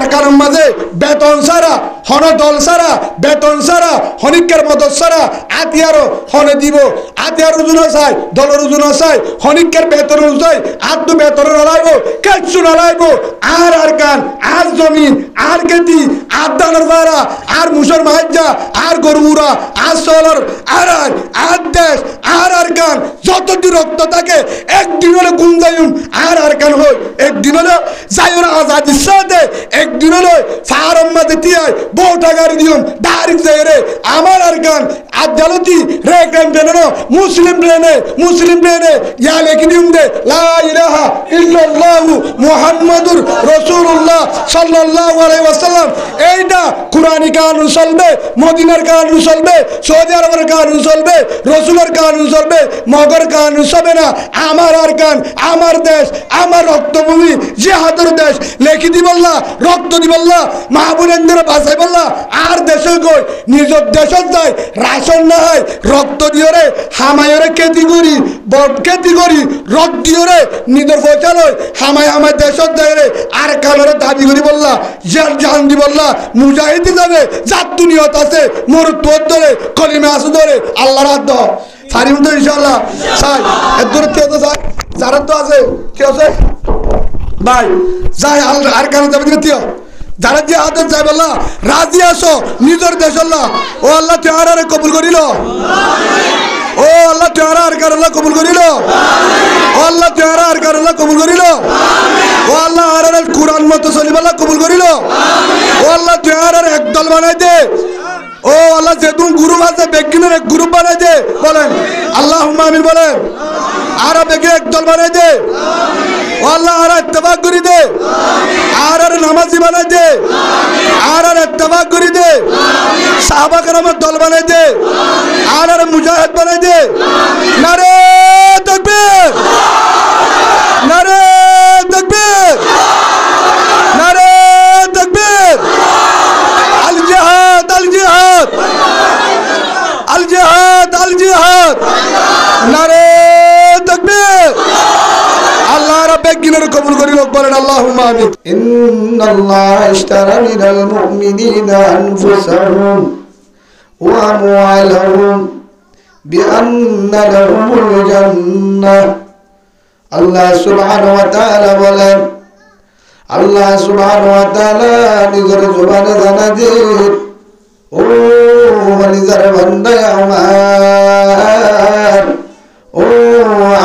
কারণ মাঝে বেতন সারা হন দল সারা বেতন সারা হনিকের মদত সারা আতিয়ারও হনে দিব আতিয়ার ওজন চাই দলের ওজন চাই হনিকের বেতন চাই আত্ম বেতন নালাইব কিচ্ছু নালাইব আর কান আর জমিন আর খেতি আর দানের বাড়া আর মুসর মাহাজ্জা আর গরুরা আর সোলার আর দেশ আর কান যতদিন রক্ত থাকে একদিন হলে গুঞ্জায়ুন আর কান হয় একদিন হলে যাইও আজাদির সাথে একদিন হলে ফারম মাঝে তিয়ায় বউ টাকার দিউন ডাইরেক্ট যাই রে আমার আর গান আদালতি রে গান বেনো মুসলিম প্লেনে ইয়া লেখি দিউন দে লা ইলাহা ইল্লাল্লাহু মুহাম্মাদুর রাসূলুল্লাহ সাল্লাল্লাহু আলাইহি ওয়াসাল্লাম এইটা কুরআনি কানুন চলবে মদিনার কানুন চলবে সৌদি আরবের কানুন চলবে রাসূলের কানুন চলবে মগর কানুন চলবে না আমার আর গান আমার দেশ আমার রক্তভূমি জিহাদের দেশ লেখি দিবল্লা রক্ত দিবল্লা মাহবুবেন্দ্র বাঁচাই বললা আর দেশে গই নিজের দেশত যায় রাশন না হয় রক্ত দিওরে হামায়রে খেতি করি রক্ত দিওরে নিজের পয়সা লয় হামায় দেশত যায় রে আর কালরে দাবি করি বললা জান দি বললা মুজাহিদি যাবে জাতু নিয়ত আছে মরুত ধরে কলিমে আসু ধরে আল্লাহর হাত দাও সারিম তো ইনশাআল্লাহ সাই এদুর তে তো সাই যারা তো আছে কি আছে ভাই যাই আর কারণ যাবে দিও যারা যে আদর চাই বললা রাজি আসো নিজের দেশ আল্লাহ ও আল্লাহ তুই কবুল করিল ও আল্লাহ তুই আর কারল্লাহ কবুল করিল ও আল্লাহ তুই আর কারল্লাহ কবুল করিল ও আল্লাহ আর কুরআন মতো চলিবাল্লাহ কবুল করিল ও আল্লাহ তুই আর একদল বানাই দে ও আল্লাহ যে তুমি গ্রুপ আছে বেগিনের এক গ্রুপ বানাই দে বলেন আল্লাহুম্মা আমিন বলেন আর বেগে একদল বানাই দে ও আল্লাহ আর ইত্তেফাক করি দে আর নামাজি বানাই দে আর ইত্তেফাক করি দে সাহাবা কেরামের দল বানাই দে আর মুজাহিদ বানাই দে নারে তাকবীর নারে তাকবীর নারে তাকবীর আল জিহাদ আল জিহাদ আল জিহাদ আল জিহাদ নারে তাকবীর আল্লাহ রাব্বে কিনারে কবুল করি লোক বলেন আল্লাহুম্মা আমিন ইন্নাল্লাহ ইশতারা মিনাল মুমিনিনা আনফুসাহুম ওয়া আমওয়ালাহুম বিআন্না লাহুমুল জান্নাহ আল্লাহ সুবহানাহু ওয়া তাআলা বলেন আল্লাহ সুবহানাহু ওয়া তাআলা নিজের জবানে জানাতে ও নিজের বান্দা আমার ও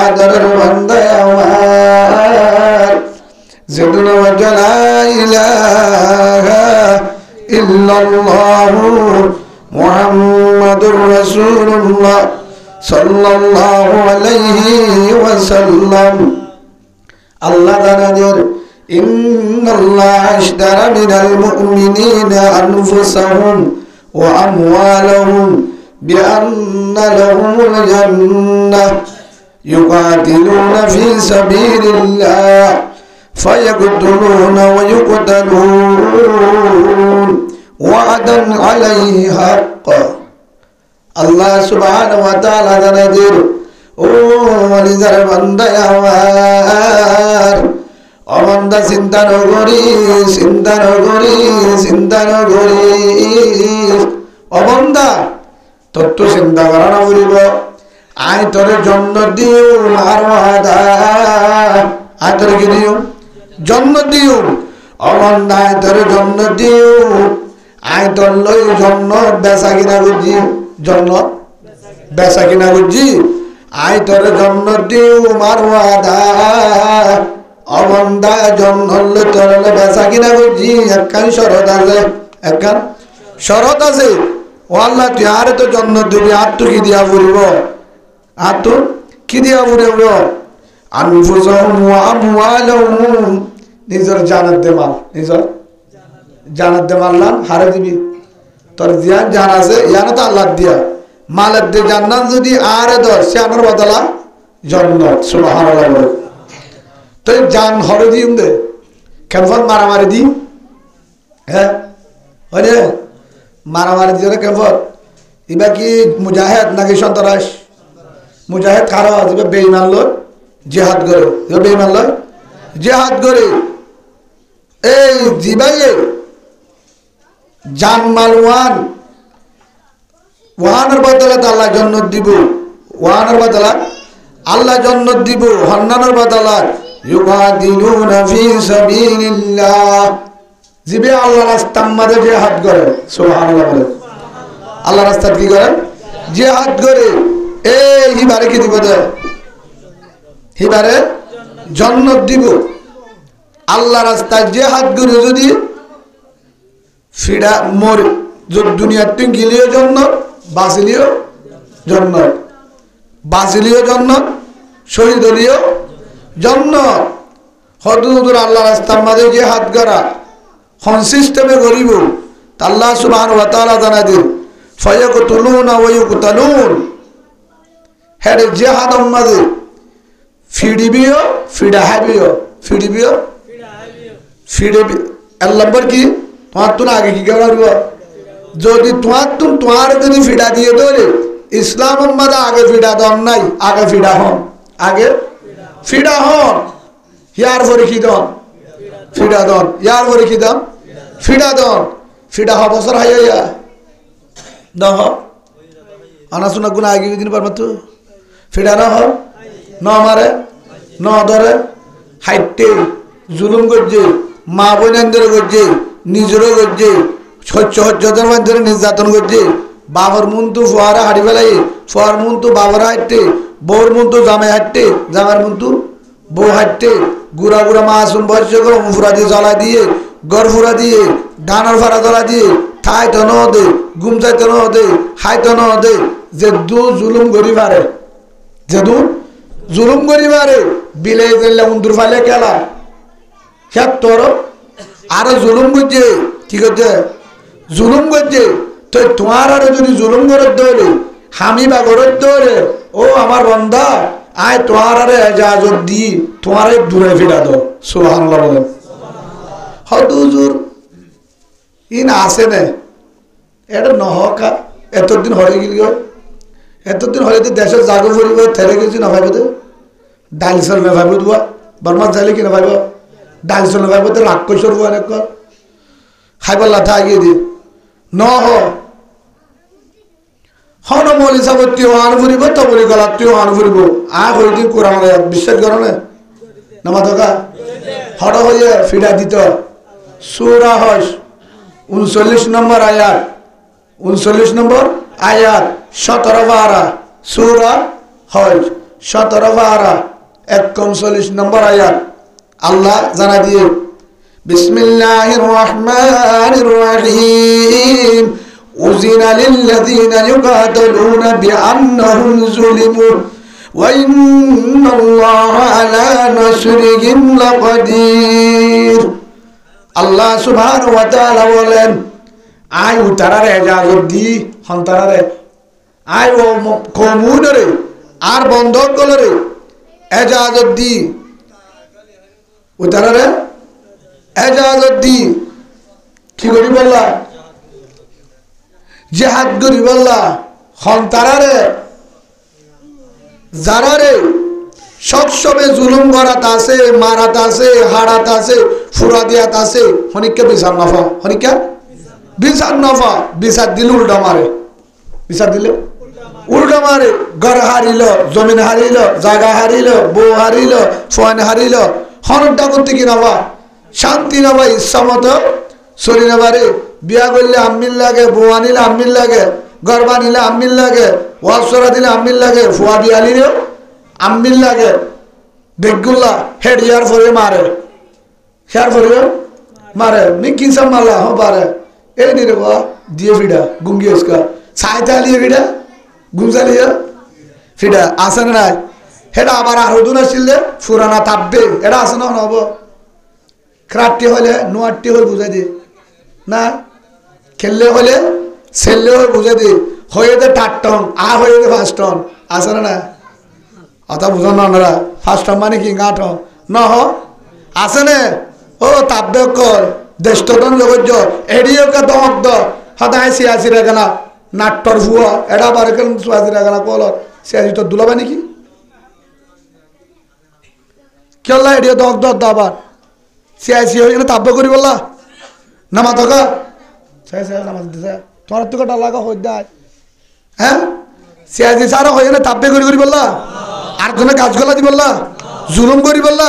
আদরের বান্দা আমার জিদুল ওয়া লা ইলাহা ইল্লাল্লাহু মুহাম্মাদুর রাসূলুল্লাহ সাল্লাল্লাহু আলাইহি ওয়াসাল্লাম আল্লাহ জানাদের ইন্নাল্লাহ ইশতারা মিনাল মুমিনিনা আনফুসাহুম ওয়া আমওয়ালাহুম বিআন্না লাহুমুল জান্নাহ ইউকাতিলুনা ফি সাবিলিল্লাহ ফায়াকতুলুনা ওয়া ইউকতালুন ওয়া'দান আলাইহি হাক্কা আল্লাহ সুবহানাহু ওয়া তাআলা জানাদের ও নিজের বান্দা আমার ও বান্দা চিন্তা নকরি ও বান্দা তোর তো চিন্তা করা না বলিব আই তোর জন্ম দিও আর ওয়াদা আই তোর কি দিও জন্ম দিও ও বান্দা আই তোর জন্ম দিও আই তোর লই জন্ম বেচা কিনা করছি জন্ম বেচা কিনা করছি আই তোর জন্ম দিও মার ওয়াদা ও বান্দা জন্ম লই তোর বেচা কিনা করছি একখান শরত আছে ও আল্লাহ তুই আর তো জন্ম দিবি আর তো কি দিয়া পড়িব আর তো কি দিয়া পড়িব আনফুসাহুম ওয়া আমওয়ালাহুম নিজের জানাত দে মাল নিজের জানাত দে মাল হারে দিবি তোর দিয়া জান আছে ইয়ানো তো আল্লাহ দিয়া মালের দে জান্নাত যদি আরে দর সে আমার বদলা জান্নাত সুবহানাল্লাহ তো জান হরে দিম দে কেমন মারামারি দি হ্যাঁ ওরে মারামারি দিয়ে কেমন এবার কি মুজাহিদ নাকি সন্ত্রাস মুজাহিদ কারো এবার বেঈমান লয় জিহাদ করে বেঈমান লয় জিহাদ করে এই জিবাইয়ে জানমাল ওয়ানের বদলে আল্লাহ জান্নাত দিব, ওয়ানের বদলে আল্লাহ জান্নাত দিব, হন্নানের বদলে ইউগাদিলুনা ফি সাবিলিল্লাহ। জিবে আল্লাহর রাস্তার মধ্যে জিহাদ করে, সুবহানাল্লাহ বলে, আল্লাহর রাস্তায় কি করে? জিহাদ করে। এই হিবারে কি দিব? হিবারে জান্নাত দিব। আল্লাহ রাস্তায় জিহাদ করে যদি ফিরা মোর দুনিয়ার তুই গিলিও জান্নাত, বাঁচিলিও জান্নাত, বাঁচিলিও জান্নাত, শহীদ হলিও জান্নাত। হদুদুর আল্লাহ রাস্তার মাঝে জিহাদ করা হন সিস্টেমে করিব। আল্লাহ সুবহানাহু ওয়া তাআলা জানাই দিন ফায়াকতুলুনা ওয়া ইউকতালুন। হেড জিহাদ মাঝে ফিডিবিও ফিডাহাবিও, ফিডিবিও ফিডিবি। এর নম্বর কি? তোমার তো আগে কি করব? যদি তোমার যদি ফিডা দিয়ে ধরে ইসলাম মাঝে আগে ফিডা দন নাই, আগে ফিডা হন, আগে ফিডা হন। ইয়ার পরে কি দন? ফিডা দন। ইয়ার পরে কি দন? ফিডা দন। ফিডা হ বছর হাইয়া দহ আনা শোনা গুণা আগে দিন পারব তো ফিডা না হ ন মারে ন ধরে হাইটে জুলুম করছে, মা বোনেদের করছে, নিজেরও করছে, সহ্যদের মাধ্যমে নির্যাতন করছে। বাবার মন তো ফোয়ারা হাড়ি ফেলাই, ফোয়ার মন তো বাবারা হাঁটতে, বউর মন তো জামাই হাঁটতে, জামার মন তো বউ হাঁটতে। গুড়া গুড়া মাসুম বয়স করে ফুরা দিয়ে জ্বলা দিয়ে, গড় ফুরা দিয়ে, ডানার ফাড়া জ্বলা দিয়ে, ঠাই তো দে, গুম চাইতে দে, হাই তো দে। যে দু জুলুম করি পারে, যে দু জুলুম করি পারে, বিলে জেলে উন্দুর ফালে খেলা তোর আরো জুলুম করছে। কি করছে? জুলুম করছে। তো তোমার আরো যদি জুলুম করে দৌড়ে, হামি বা গড়ে দৌড়ে, ও আমার বন্ধা আয় তোমার আরে এজাজত দি তোমার দূরে ফিরা দো। সুবহানাল্লাহ বলেন। হয়তো হুজুর ইন আসে না, এটা নহকা এতদিন হয়ে গেল, এতদিন হয়ে দেশের জাগর পরিব থেরে গেছি না ভাইব, ডাইল চল না ভাইব, দুয়া বর্মা চাইলে কি না ভাইব, ডাইল চল না ভাইব, রাগ কৈশোর অনেক খাইবার লাঠা আগিয়ে দি ন হন মলি চাব তুই আন ফুরিব, তো বলি গলা তুই আন ফুরিব। হয়ে দিন কোরআন বিশ্বাস করো না নামা থকা হড় হয়ে ফিরা দিত। সূরা হজ 39 নম্বর আয়াত, 39 নম্বর আয়াত 17 পারা। সূরা হজ 17 পারা 39 নম্বর আয়াত। আল্লাহ জানা দিয়ে বিসমিল্লাহির রহমানির রহিম উযিনা লিল্লাযীনা ইউকাতালুনা বিআন্নাহুম যুলিমু ওয়া ইন্নাল্লাহা আলা নাসরিহিম লাকাদির। আল্লাহ সুবহানাহু ওয়া তাআলা বলেন আই উতারারে এজাজত দি হন্তারারে আই ও কমুনরে আর বন্ধক গলরে এজাজত দি উতারারে এজাজত দি কি করি বললা জিহাদ করি বললা হন্তারারে যারারে সবসময় জুলুম করাত আছে, মারাত আছে, হাড়াত আছে, ফুরা দিয়াত আছে, হনিকা বিচার নফা, হনিকা বিচার নফা। বিচার দিলে উল্টা মারে, বিচার দিলে উল্টা মারে। ঘর হারিল, জমিন হারিল, জায়গা হারিল, বউ হারিল, ফোন হারিল, হনটা করতে কি নফা শান্তি নফা ইচ্ছা মতো চলি নেবারে। বিয়া করলে আম্মিল লাগে, বউ আনিলে আম্মিল লাগে, ঘর বানিলে আম্মিল লাগে, ওয়াসরা দিলে আম্মিল লাগে, ফুয়া বিয়ালিলেও আম্মিল লাগে। বেগুল্লা হেড ইয়ার ফরে মারে, হেয়ার ফরে মারে নি কিনসাম মারলা হ পারে এই নি রে বা দিয়ে ফিডা গুঙ্গি উসকা সাইতা লিয়ে ফিডা গুমজালিয়া ফিডা আসে না নাই। হেডা আবার আর হদুন আসলে ফুরানা তাপবে এটা আসে না হব। ক্রাটটি হলে নোয়ারটি হলে বুঝাই দি না, খেললে হলে ছেললে হলে বুঝাই দি, হয়ে দে 8 টন আ হয়ে দে 5 টন আসে না না। অথা বুঝো না ওনারা 5 টন মানে কি 8 টন ন হ আসে না। ও তাপবে কর দেশটন জগৎ এড়িয়ে দমক দ সদায় সিয়াসি রেখানা নাট্টর ভুয়া এটা আবার সিয়াসি রেখানা কল সিয়াসি তোর দুলাবা নাকি কেলা এড়িয়ে দক দর আবার সিআইসি হয়ে গেলে তাব্য করি বললা নামা থাকা নামাজ দিতে তোমার তো কটা লাগা হয়ে যায় হ্যাঁ সিআইসি সারা হয়ে গেলে তাব্বে করি বললা আর জন্য গাছগুলা দি বললা জুলুম করি বললা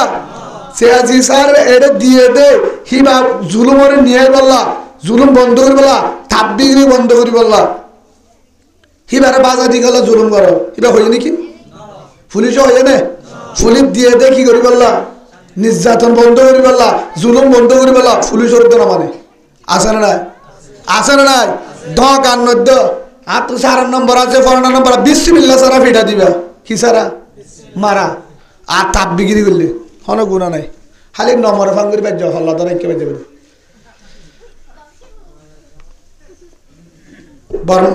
সিআইসি স্যার এটা দিয়ে দে হিবা জুলুমের নিয়ে বললা জুলুম বন্ধ করি বললা তাব্বিগিরি বন্ধ করি বললা হিবারে বাজা দি গেল জুলুম করো হিবা হয়ে নাকি পুলিশও হয়ে নে পুলিশ দিয়ে দে কি করি বললা নির্যাতন বন্ধ করি বললা জুলুম বন্ধ করি বললা পুলিশের তো না মানে আছে না নাই আছে না নাই দক আর নদ্য আর তো 4 নম্বর আছে 4 নম্বর বিসমিল্লাহ সারা ফিটা দিবা কি সারা মারা আর তাপ বিক্রি করলে কোনো গুণা নাই খালি নম্বর ফাঙ্গুরি বাজ্য আল্লাহ তারা কে বাজ্য বরং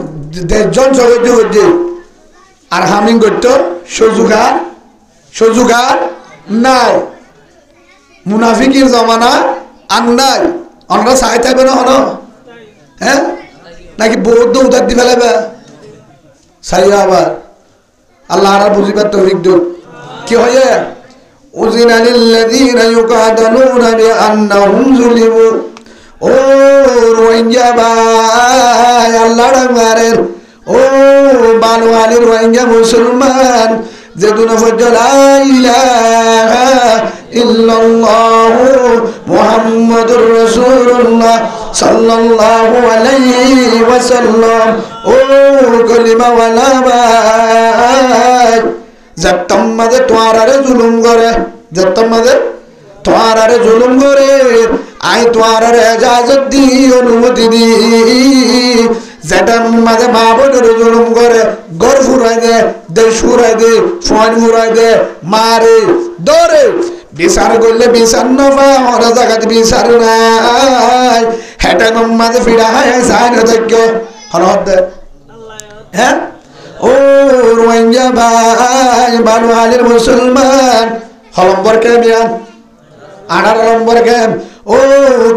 দেশজন সহ্য করছে আর হামিং করতো সুযোগার নাই মুনাফিকের জমানা আর নাই আমরা চাই থাকবে না হনো হ্যাঁ নাকি বৌদ্ধ উদার দি ফেলাবে চাইয়া আবার আল্লাহ আর বুঝিবার তৌফিক দিন কি হয়ে উযিনা লিল্লাযীনা ইউকাতালুনা বিআন্নাহুম যুলিমু ও রোহিঙ্গা ভাই আল্লাহ রামারের ও বানওয়ালির রোহিঙ্গা মুসলমান যে দুনো লা ইলাহা ইল্লাল্লাহু মুহাম্মাদুর রাসূলুল্লাহ সাল্লাল্লাহু আলাইহি ওয়াসাল্লাম ও কলিমা ওয়ালা ভাই যতম্মাদে তোয়ারে জুলুম করে যতম্মাদে তোয়ারে জুলুম করে আই তোয়ারে ইজাজত দি অনুমতি দি যেটার মাঝে মা বোনের জুলুম করে ঘর ফুরাই দে দেশ ফুরাই দে ফোন ফুরাই দে মারে দৌড়ে বিচার করলে বিচার নবা অন্য জায়গাতে বিচার নাই হেঁটে মাঝে ফিরা হয় সাইন যোগ্য হরহদ হ্যাঁ ও রোহিঙ্গা ভাই বানওয়ালির মুসলমান হলম্বর কে বিয়ান 18 নম্বর কেম ও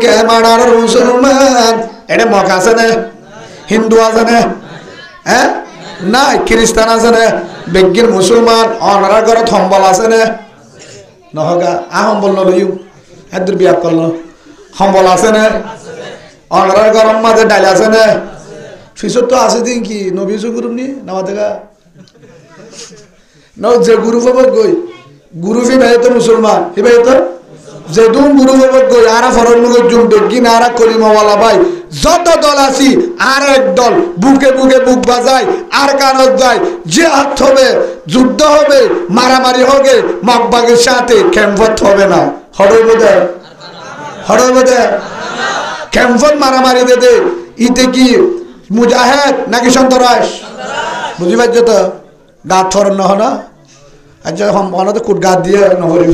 কেম 18 মুসলমান এটা মক আছে না হিন্দু আছে না হ্যাঁ না খ্রিস্টান আছে না বেগির মুসলমান অনারা ঘরে থম্বল আছে না নহগা সম্বল নলইও এদুর বিয়া করলো সম্বল আছে না অনারার গরম মাঝে ডাইল আছে না ফিসর তো আছে দিন কি নবী গুরু নি নামা দেখা ন যে গুরু বাবদ গই গুরু ফি ভাই তো মুসলমান হি ভাই তো যে দুম গুরু বাবদ গই আরা ফরন নগর জুম বেগি নারা কলিমাওয়ালা ভাই যত দল আছি আর এক দল বুকে বুকে বুক বাজায় আর কানত যায় জিহাদ হবে যুদ্ধ হবে মারামারি হবে মকবাগের সাথে ক্যাম্পত হবে না হড়বে ক্যাম্পত মারামারি দে ইতে কি মুজাহিদ নাকি সন্তরাস বুঝি পাচ্ছ তো গাত থরন নহ না আচ্ছা অনাতে কুট গাত দিয়ে নহরিব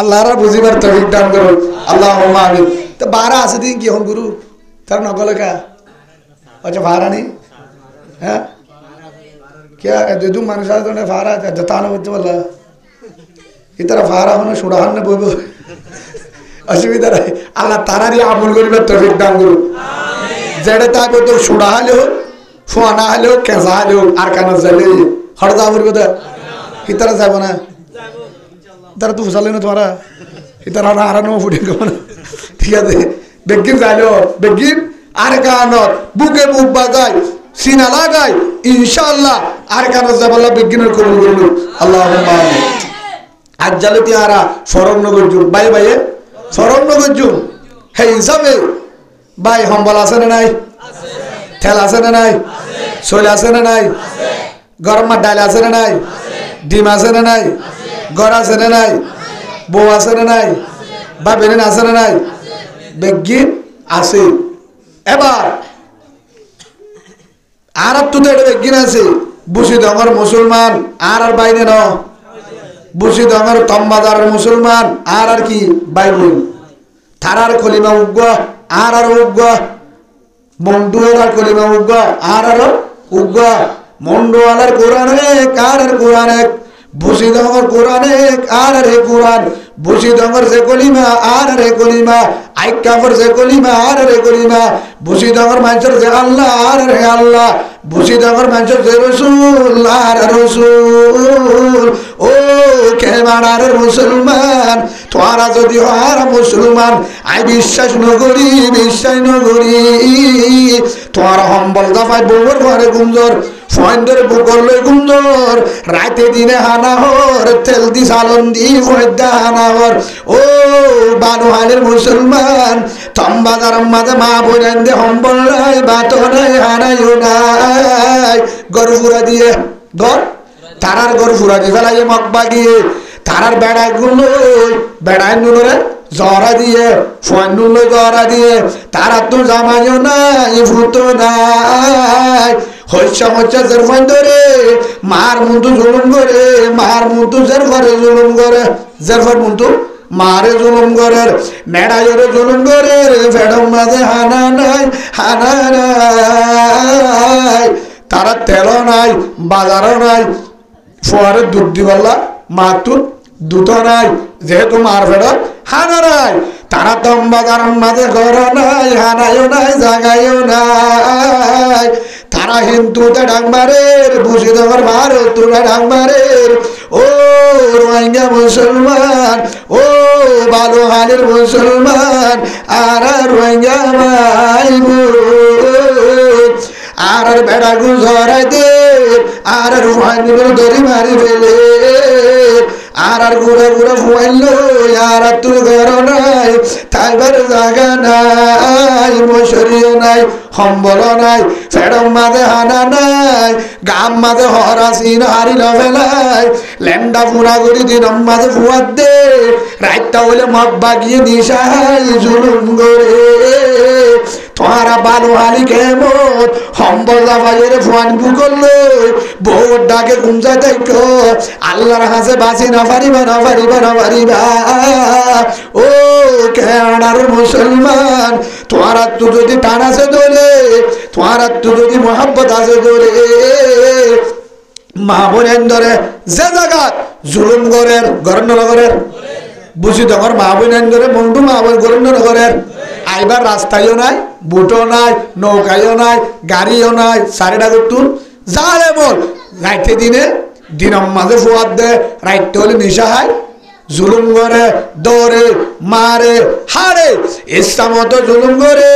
আল্লাহরা বুঝিবার তৌফিক দান করুন আল্লাহুম্মা আমিন তো বারা আছে দিন কি হন গুরু তার নগলে কা আচ্ছা ভাড়া নেই হ্যাঁ क्या जो মানুষ আছে না ভাড়া জতানো হচ্ছে বলা ইতারা ভাড়া হনো সুড়াহান না বইব অসুবিধা নাই আল্লাহ তারারই আমল করিবার তৌফিক দান করুন যেটা তাকে তো সুড়া হলেও ফোয়ানা হলেও কেঁচা হলেও আর কানা যাইলে হর যাবো কথা ইতারা যাব না তারা তো ফুসালে না তোমারা ইতারা হারানো ফুটে না ঠিক আছে বেগিন যাইলো বেগিন আর কানত বুকে বুক বাজায় সিনা লাগায় ইনশাআল্লাহ আর কানত যাবাল্লাহ বেগিনের কবুল করল আল্লাহুম্মা আমিন আজ জালে তিহারা ফরম নগর জুম বাই বাইয়ে ফরম নগর জুম হে হিসাবে ভাই সম্বল আছে না নাই ঠেল আছে না নাই শৈল আছে না নাই গরম ডাল আছে না নাই ডিম আছে না নাই ঘর আছে না নাই বউ আছে না নাই বা বেরেন আছে না নাই বেগিন আছে এবার আর তো এটা বেগিন আছে বুঝি আমার মুসলমান আর বাইরে ন বুঝি আমার তম্বাদার মুসলমান আর কি বাইবুল থারার কলিমা উগ্র আর উগ্র মন্ডুয়ালার কলিমা উগ্র আর উগ্র মন্ডুয়ালার কোরআন এক আর কোরআন এক বুঝি দঙ্গর কোরআনে আর রে কোরআন বুঝি দঙ্গর যে কলিমা আর রে কলিমা আইকাফর যে কলিমা আর রে কলিমা বুঝি দঙ্গর মানুষের যে আল্লাহ আর রে আল্লাহ বুঝি দঙ্গর মানুষের যে রসুল আর রসুল ও কেমানার মুসলমান তোরা যদি আর মুসলমান আই বিশ্বাস নগরী তোরা হম্বল দাফায় বউর ঘরে গুঞ্জর ফয়েন্ডের বুকলে গুঞ্জর রাতে দিনে হানাহর তেল দি সালন দি ফয়েদ্দা হানাহর ও বানুহালের মুসলমান তম্বাদার মাঝে মা বোনেন দে হম্বল নাই বাতো নাই হানাইও নাই গরু ফুরা দিয়ে গর তারার গরু ফুরা দিয়ে ফেলাই মকবা গিয়ে তারার বেড়ায় গুলো বেড়ায় নুনরে জরা দিয়ে ফোন নুলো জরা দিয়ে তারা তো জামাইও নাই ফুটো নাই হইসা হইসা জের ফোন ধরে মার মুন্তু জুলুম করে মার মুন্তু জের ঘরে জুলুম করে জের ফোন মুন্তু মারে জুলুম করে মেড়াইরে জুলুম করে ফেডম মাঝে হানা নাই তারা তেলও নাই বাজারও নাই ফোয়ারে দুধ দিবাল্লা মাতুর দুটো নাই যেহেতু মার ফেরত হানা নাই তারা তম্বাদার মাঝে ঘর নাই হানাইও নাই জাগাইও নাই তারা হিন্দুতে ডাক মারে বুঝি তোমার ভারতুরা ডাক মারে ও রোহিঙ্গা মুসলমান ও বালুহালের মুসলমান আর রোহিঙ্গা ভাই আর বেড়া গুজরাই দে আর রোহিঙ্গা দড়ি মারি ফেলে আর ঘুরে ঘুরে ফুয়াইলো আর তুই ঘর নাই তাইবার জায়গা নাই মশরিও নাই সম্বল নাই ফেডম মাঝে হানা নাই গাম মাঝে হরাসিন হারিল ফেলাই লেন্ডা ফুরা করি দিনম মাঝে ফুয়ার দে রাইতটা হইলে মগ বাগিয়ে নিশাই জুলুম করে তোরা বালুহালি কেমন সম্বল জাফাইয়ের ফুয়ান বুকলো বউর ডাকে গুঞ্জা দেখো আল্লাহর হাসে বাঁচি না পারিবা ও কেনার মুসলমান তোরা তু যদি টান আছে দোলে তোরা তু যদি মোহাব্বত আছে দোলে মা বোনের ধরে যে জায়গা জুলুম করের গরনগরের বুঝি তোমার মা বোনের ধরে বন্ধু মা বোন গরনগরের আইবার রাস্তায়ও নাই বুটও নাই নৌকায়ও নাই গাড়িও নাই সারেডা গুতুন যারে বল রাইতে দিনে দিনম মাঝে ফুয়াদ দে রাইতে হলে নিশা হয় জুলুম করে দৌড়ে মারে হারে ইচ্ছা মতো জুলুম করে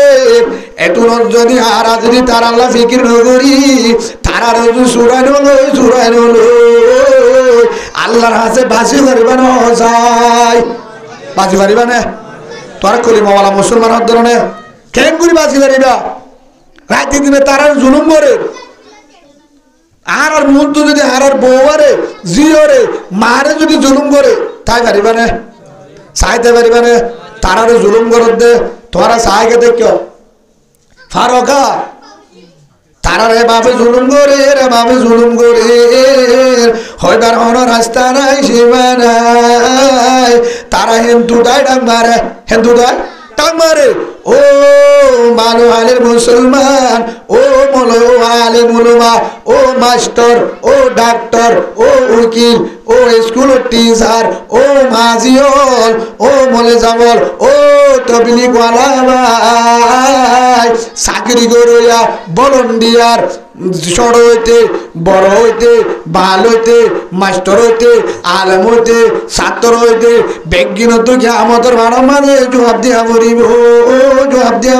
এত যদি আর যদি তার আল্লাহ ফিকির নগরি তারা রোজ চুরাই নলো আল্লাহর হাসে বাসি পারিবা না যায় বাসি পারিবা না তোর কলিমাওয়ালা মুসলমান ধরনের কেন করি বাসি পারিবা রাতে দিনে তারা জুলুম করে আর মন্ত্র যদি আর বউরে জিওরে মারে যদি জুলুম করে তাই পারিবা না চাইতে পারিবা না তারা জুলুম করত দে তোরা চাইকে দেখ ফারকা তারা রে বাপে জুলুম করে হইবার হন রাস্তা নাই সীমা নাই তারা হিন্দুটাই ডাক মারে হিন্দুটাই ডাক মারে ও বালুহালের মুসলমান ও মৌলওয়ালে মুলমা ও মাস্টার ও ডাক্তার ও উকিল ও স্কুল টিচার ও মাজিওল ও মলে জামল ও তবলিগ ওয়ালা ভাই চাকরি করিয়া ভলান্টিয়ার ছোট হইতে বড় হইতে ভাল হইতে মাস্টার হইতে আলেম হইতে ছাত্র হইতে বিজ্ঞানত আমাদের বানা মানে জবাব দিয়া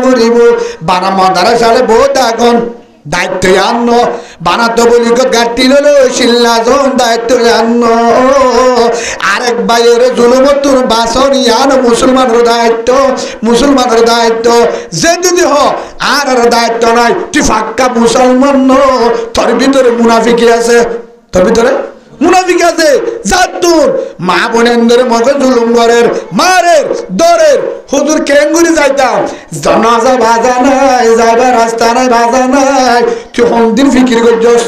পড়িব বানা মাদারা সালে বহুত এখন দায়িত্ব আন্ন বানাতো বলি গাটি ললো শিল্লাজন দায়িত্ব আন্ন আরেক বাইয়ের জুলুমতুর বাসনি আন মুসলমানের দায়িত্ব যে যদি হ আর দায়িত্ব নাই তুই ফাক্কা মুসলমান ন তোর ভিতরে মুনাফিকি আছে মুনাফিক আছে জাতুর মা বোনের মগে জুলুম করের মারের দরের হুজুর কেঙ্গুরি যাইতাম জানাজা বাজা নাই যাইবার রাস্তা নাই বাজা নাই তুই হন্দির ফিকির করছস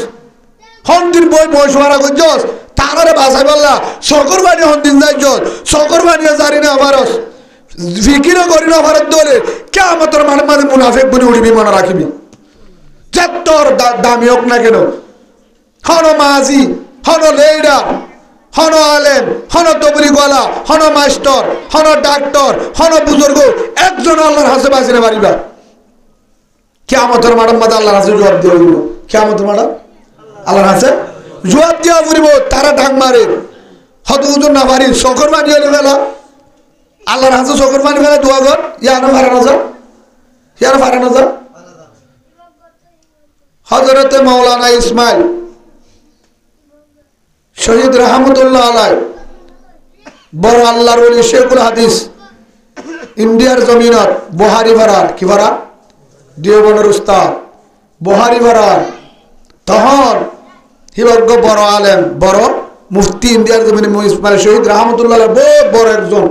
হন্দির বই শোয়ারা করছস তারারে বাসাই বললা সকর বাণী হন্দিন যাইছস সকর বাণী জারি না আবারস ফিকিরও করি না ভারত দলে কে আমার তোর মানে মানে মুনাফিক বলে উড়িবি মনে রাখিবি যত দামি হোক না কেন হন মাঝি হন লেডার হন আলেম, হন তবলিগওয়ালা, হন মাস্টার, হন ডাক্তার, হন বুজুর্গ, একজন আল্লাহর হাসে বাঁচিয়ে পারিবা। কিয়ামতের মাঠের মধ্যে আল্লাহর হাসে জবাব দেওয়া হইব। কিয়ামতের মাঠে আল্লাহর হাসে জবাব দেওয়া পড়িব। তারা ডাক মারে হত হুজুর না পারি শকর মানি হলে ফেলা আল্লাহর হাসে শকর মানি ফেলা দোয়া কর ইয়ানো ফারানো যা, ইয়ানো ফারানো যা। হযরতে মাওলানা ইসমাইল শহীদ রহমতুল্লাহ আলাই বড় আল্লাহর ওলি শেখুল হাদিস ইন্ডিয়ার জমিনত বহারি ভাড়ার কি ভাড়া দেওবনের উস্তাদ বহারি ভাড়ার তখন হিবজ্ঞ বড় আলেম বড় মুফতি ইন্ডিয়ার জমিনে ইসমাইল শহীদ রহমতুল্লাহ বহুত বড় একজন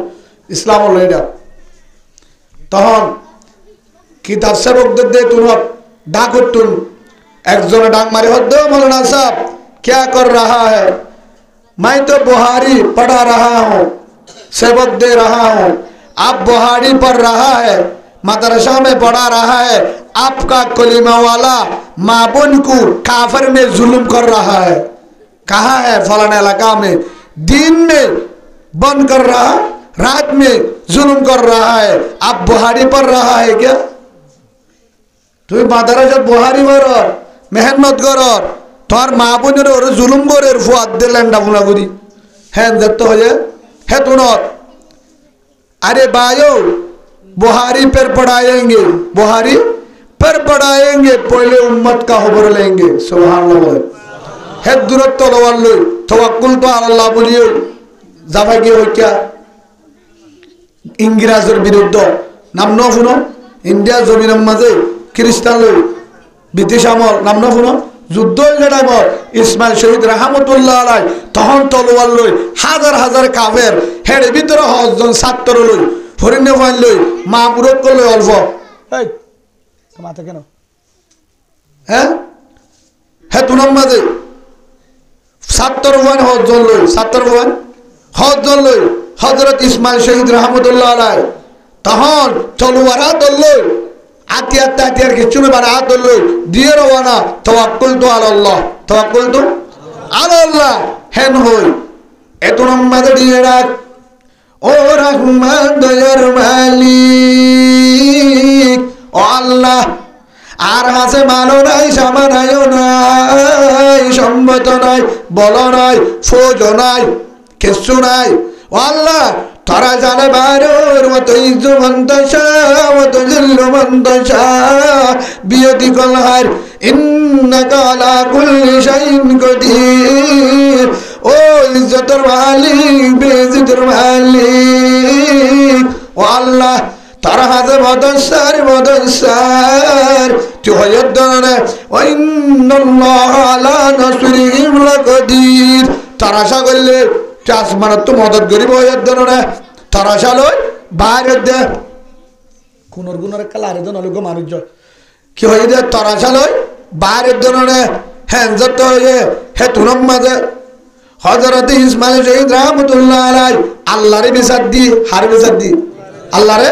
ইসলাম লিডার। তখন কিতাব সেবকদের দিয়ে তুন ডাক উঠতুন একজনে ডাক মারে হদ্দ মৌলানা সাहब क्या कर रहा है? मैं तो बुहारी पढ़ा रहा हूँ, सबक दे रहा हूँ। आप बुहारी पढ़ रहा है, मदरसा में पढ़ा रहा है, आपका कलीमा वाला माबुन को काफिर में जुल्म कर रहा है। कहाँ है? फलाना इलाका में। दिन में बंद कर रहा, रात में जुल्म कर रहा है। आप बुहारी पढ़ रहा है क्या? तुम मदरसा बुहारी पढ़ मेहनत करो তোর মা বোনের ওর জুলুম করে ফুয়াদ দিলেন ডাবুনা করি হ্যাঁ দেখতে হয়ে है तुनत। अरे भाइयों बुहारी पर पढ़ाएंगे, बुहारी पर पढ़ाएंगे, पहले उम्मत का खबर लेंगे। सुभान अल्लाह। है दूरत तो लवाल लो तवक्कुल तो अल्लाह बोलिए जाबागे हो क्या इंग्रजर विरुद्ध नाम न শুনো इंडिया जमीনের মাঝে খ্রিস্টান লই ব্রিটিশ আমল নাম ন শুনো যুদ্ধ টাইমত ইসমাইল শহীদ রহমতুল্লাহ আলাই তখন তলোয়ার লই হাজার হাজার কাফের হেড়ে ভিতরে হজন ছাত্র লই হরিণে ফাইন লই মা মুরত করলে অল্প এই মাথা কেন হ্যাঁ হে তুনাম মাঝে ছাত্র ফাইন হজন লই ছাত্র ফাইন হজন লই হযরত ইসমাইল শহীদ রহমতুল্লাহ আলাই তখন তলোয়ার হাত লই আতিয়ার তাতিয়ার কিছু না বাড়া হাত লই দিয়ে রওনা তাওয়াক্কুল তো আল্লাহ, তাওয়াক্কুল তো আল্লাহ হেন হই এত নম্বরে দিয়ে রাখ ও রহমান দয়ার মালিক ও আল্লাহ আর হাসে মানো নাই সামানায়ও নাই সম্মত নাই বল নাই ফৌজ নাই কিছু নাই ও আল্লাহ তারা জানে বারোর মতো ইজ্জু মন্তসা মতো জিল্লু মন্তসা বিয়তি কলহার ইন্নাকা আলা কুল্লি শাইইন কদির। ও ইজ্জতের মালিক বেইজ্জতের মালিক ও আল্লাহ তারা হাতে মদসার তুই হয়ত দানে ও ইন্নাল্লাহ আলা নাসরিহিম লাকাদির। তারা আশা করলে আসমানত তো মদত গরিব হয়ে না তারা সালই বাইরে দে কোনর গুণের কালা আরে জন লোক মানুষ কি হয়ে দে তারা সালই বাইরে দনে হ্যাঁ যত হয়ে হে তুনম মাঝে হযরত ইসমাইল শহীদ রহমতুল্লাহ আলাই আল্লাহরে বিচার দি হার বিচার দি আল্লাহরে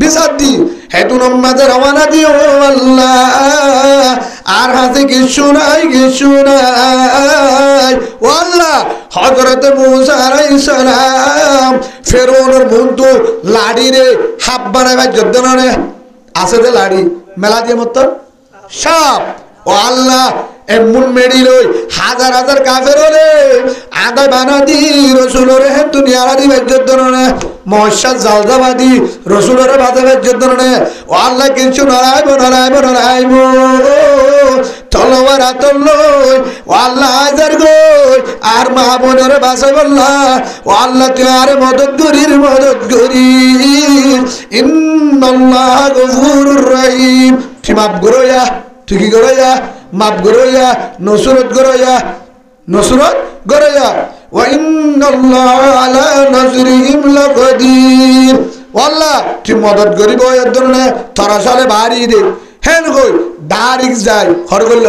বিচার দি হে তুনম মাঝে রওনা দিও আল্লাহ আর হাতে কিছু নাই ও আল্লাহ হযরত মুসা আলাইহিস সালাম ফেরৌনের বন্ধু লাড়ি রে হাত বানাইবা যদ্দনে আছে যে লাড়ি মেলা দিয়ে মত সাপ ও আল্লাহ এমন মেডি লই হাজার হাজার কাফের রে আদা বানা দি রাসূলের হে দুনিয়ার দি যদ্দনে মহশাদ জালদাবাদি রাসূলের বাদে যদ্দনে ও আল্লাহ কিছু নড়াইব তলোয়ার আতলই ও আল্লাহ হাজার গই আর মা বোনের বাসাই বললা ও আল্লাহ তুই আর মদত করি ইন্নাল্লাহ গফুরুর রহিম। তুই মাফ করইয়া তুই কি করইয়া মাফ করইয়া নসরত করইয়া ওয়া ইন্নাল্লাহ আলা নাসরিহিম লাকাদির। আল্লাহ তুই মদত করিব এর জন্য তারা সালে বাড়ি দে হেন কই ডাইরেক্ট যাই হর করল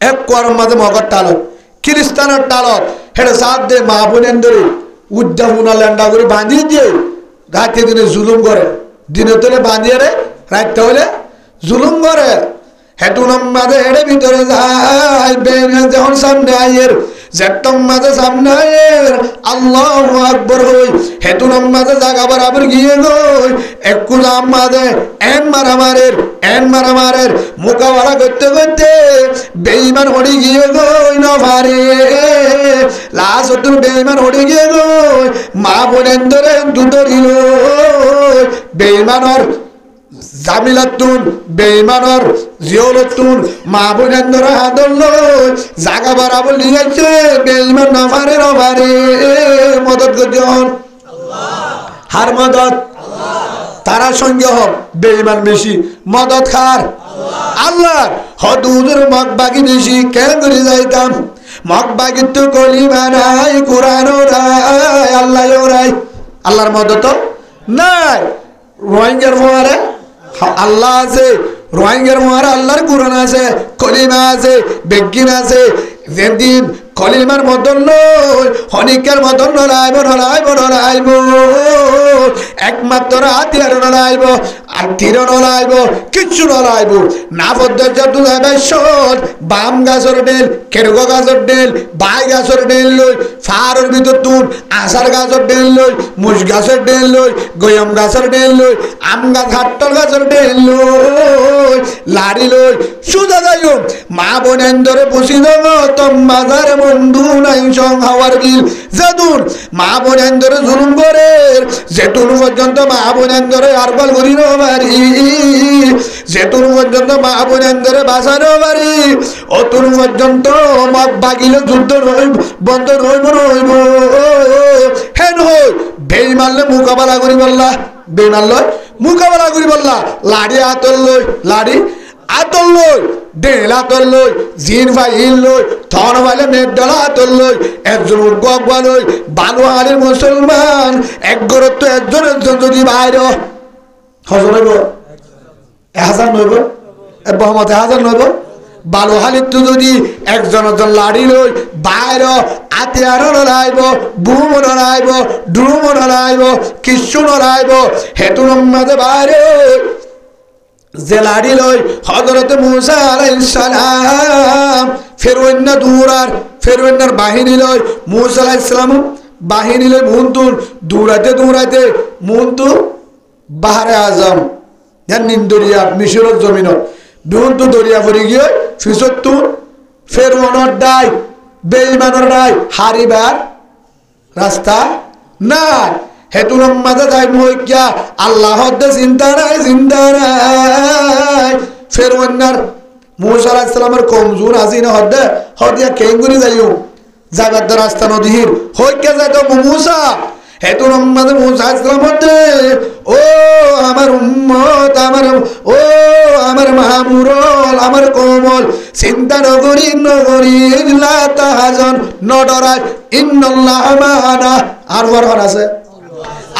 এক করম মাঝে মগর টালত খ্রিস্টানের টালত হেটা সাথ দে মা বোনেন ধরে উদ্যাপনা ল্যান্ডা করে বাঁধিয়ে দিয়ে রাতে দিনে জুলুম করে দিনে তোলে বাঁধিয়ে রে রাখতে হলে জুলুম করে হেটু নম্বাদে হেড়ে ভিতরে যায় যখন সামনে আইয়ের যেতম মাঝে সামনায়ের আল্লাহু আকবার হই হেতুন মাঝে জায়গা বরাবর গিয়ে গই একটু জাম মাঝে এন মারামারের মোকাবেলা করতে করতে বেঈমান হয়ে গিয়ে গই না পারে লাস্ট বেঈমান হয়ে গিয়ে গই মা বোনের ধরে দুধরিল বেঈমানর জামিলাতুন বেঈমানর জিওলতুন মা বোনের ধরে হাতল জায়গা বরাবর লিয়েছে বেঈমান না পারে মদত করজন হার মদত তারা সঙ্গে হোক বেঈমান বেশি মদত খার আল্লাহ হদুদের মগ বাকি বেশি কেন করে যাইতাম মগ বাকি তো কলিমা নাই কোরআন নাই আল্লাহ ওরাই আল্লাহর মদত নাই রোহিঙ্গার মোয়ারে আল্লাহ আছে রোহিঙ্গার মোয়ারে আল্লাহর কোরআন আছে কলিমা আছে বেগিন আছে যেদিন কলিমার মতন নয় হনিকের মতন নলাইব একমাত্র হাতিয়ার নলাইব আর তীর নলাইব কিচ্ছু নলাইব না পদ্ধতি বাম গাছর ডেল কেরগো গাছর ডেল বাই গাছর ডেল লই ফারর ভিতর তুন আষাঢ় গাছর ডেল লই মুস গাছের ডেল লই গয়ম গাছের ডেল লই আম গাছ হাট্টল গাছের ডেল লই লাড়ি লই সুদা যাইও মা বোনের ধরে বসি দেব তোম বাজার বন্ধু নাই সং হাওয়ার বিল যেতুন মা বোনের ধরে জুলুম করে যেতুন পর্যন্ত মা বোনের ধরে আরবাল করি পারি যেতুন পর্যন্ত মা বোনের ধরে বাঁচানো পারি অতুন পর্যন্ত মগ বাগিলে যুদ্ধ বন্ধ রইব হেন হই বেঈমানলে মোকাবেলা করি বললা বেঈমানলে মোকাবেলা করি বললা লাড়ি আতল লই লাড়ি আতল লই ডেল আতল লই জিন ফাইল লই থন বাইলে মেডলা আতল লই একজন উগ্গা লই বালুয়ালির মুসলমান এক গরত তো একজন যদি বাইর হজর হইব 1000 নইব বহমত 1000 নইব বালুহালির তো যদি একজন লাড়ি লই বাইর আতিয়ার নলাইব বুম নলাইব ড্রুম নলাইব কিচ্ছু নলাইব হেতুন মাঝে বাইরে যে লাড়ি লই হযরত মুসা আলাইহিস সালাম ফেরওয়ান্নার বাহিনী লই মুসা আলাইহিস সালাম বাহিনী লই মুনতুন দৌড়াইতে মুনতু বাহারে আজম জানিন দরিয়া মিশরের জমিনত মুনতু দরিয়া পড়ে গিয়ে ফিসত্তু ফেরওয়ানের ডাই বেঈমানের ডাই হারিবার রাস্তা না হেতুন মাঝে যাই মইক্যা আল্লাহর দে চিন্তা নাই ফেরওয়ান্নার মুসা আলাইহিস সালামের কমজোর আজিনা হদিয়া কেঙ্গুরি যাইও যাবার রাস্তা নদীর হইক্যা যাইতো মুসা হেতুন মাঝে মুসা আলাইহিস সালাম হতে ও আমার উম্মত আমার মাহমুরল আমার কোমল চিন্তা নগরী লা তাহাজান নডরাই ইন্নাল্লাহ মা'ানা আর ওয়ার আছে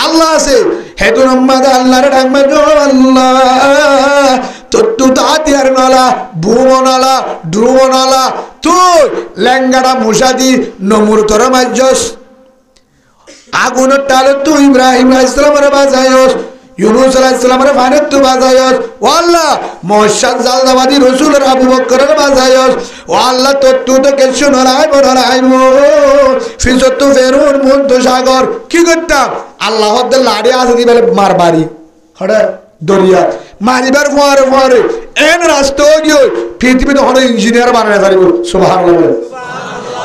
আল্লাহ আছে হেতুন মাঝে আল্লাহর ডাকবে আল্লাহ তত্তু তাতিয়ার নলা ভুমনলা ড্রুমনলা তুই লেঙ্গাটা মুসাদি নমুর তোর মাজ্জস আগুনের টালে তুই ইব্রাহিম আলাইহিস সালামের বাজায়স ইউনূস আলাইহিস সালামের ফানের তুই বাজায়স ও আল্লাহ মুহম্মদ জালদাবাদী রাসূলের আবু বকরের বাজায়স ও আল্লাহ তত্তু তো কিছু নলাইব ফিজতু ফেরুন মুন্ত সাগর কি করতাম আল্লাহ হদ্দ লাড়ি আছে দি বলে মারবারি হড়ে দরিয়া মারিবার ফোয়ারে এন রাস্তা গিয়ে পৃথিবীতে হড়ে ইঞ্জিনিয়ার বানায় পারিব সুবহানাল্লাহ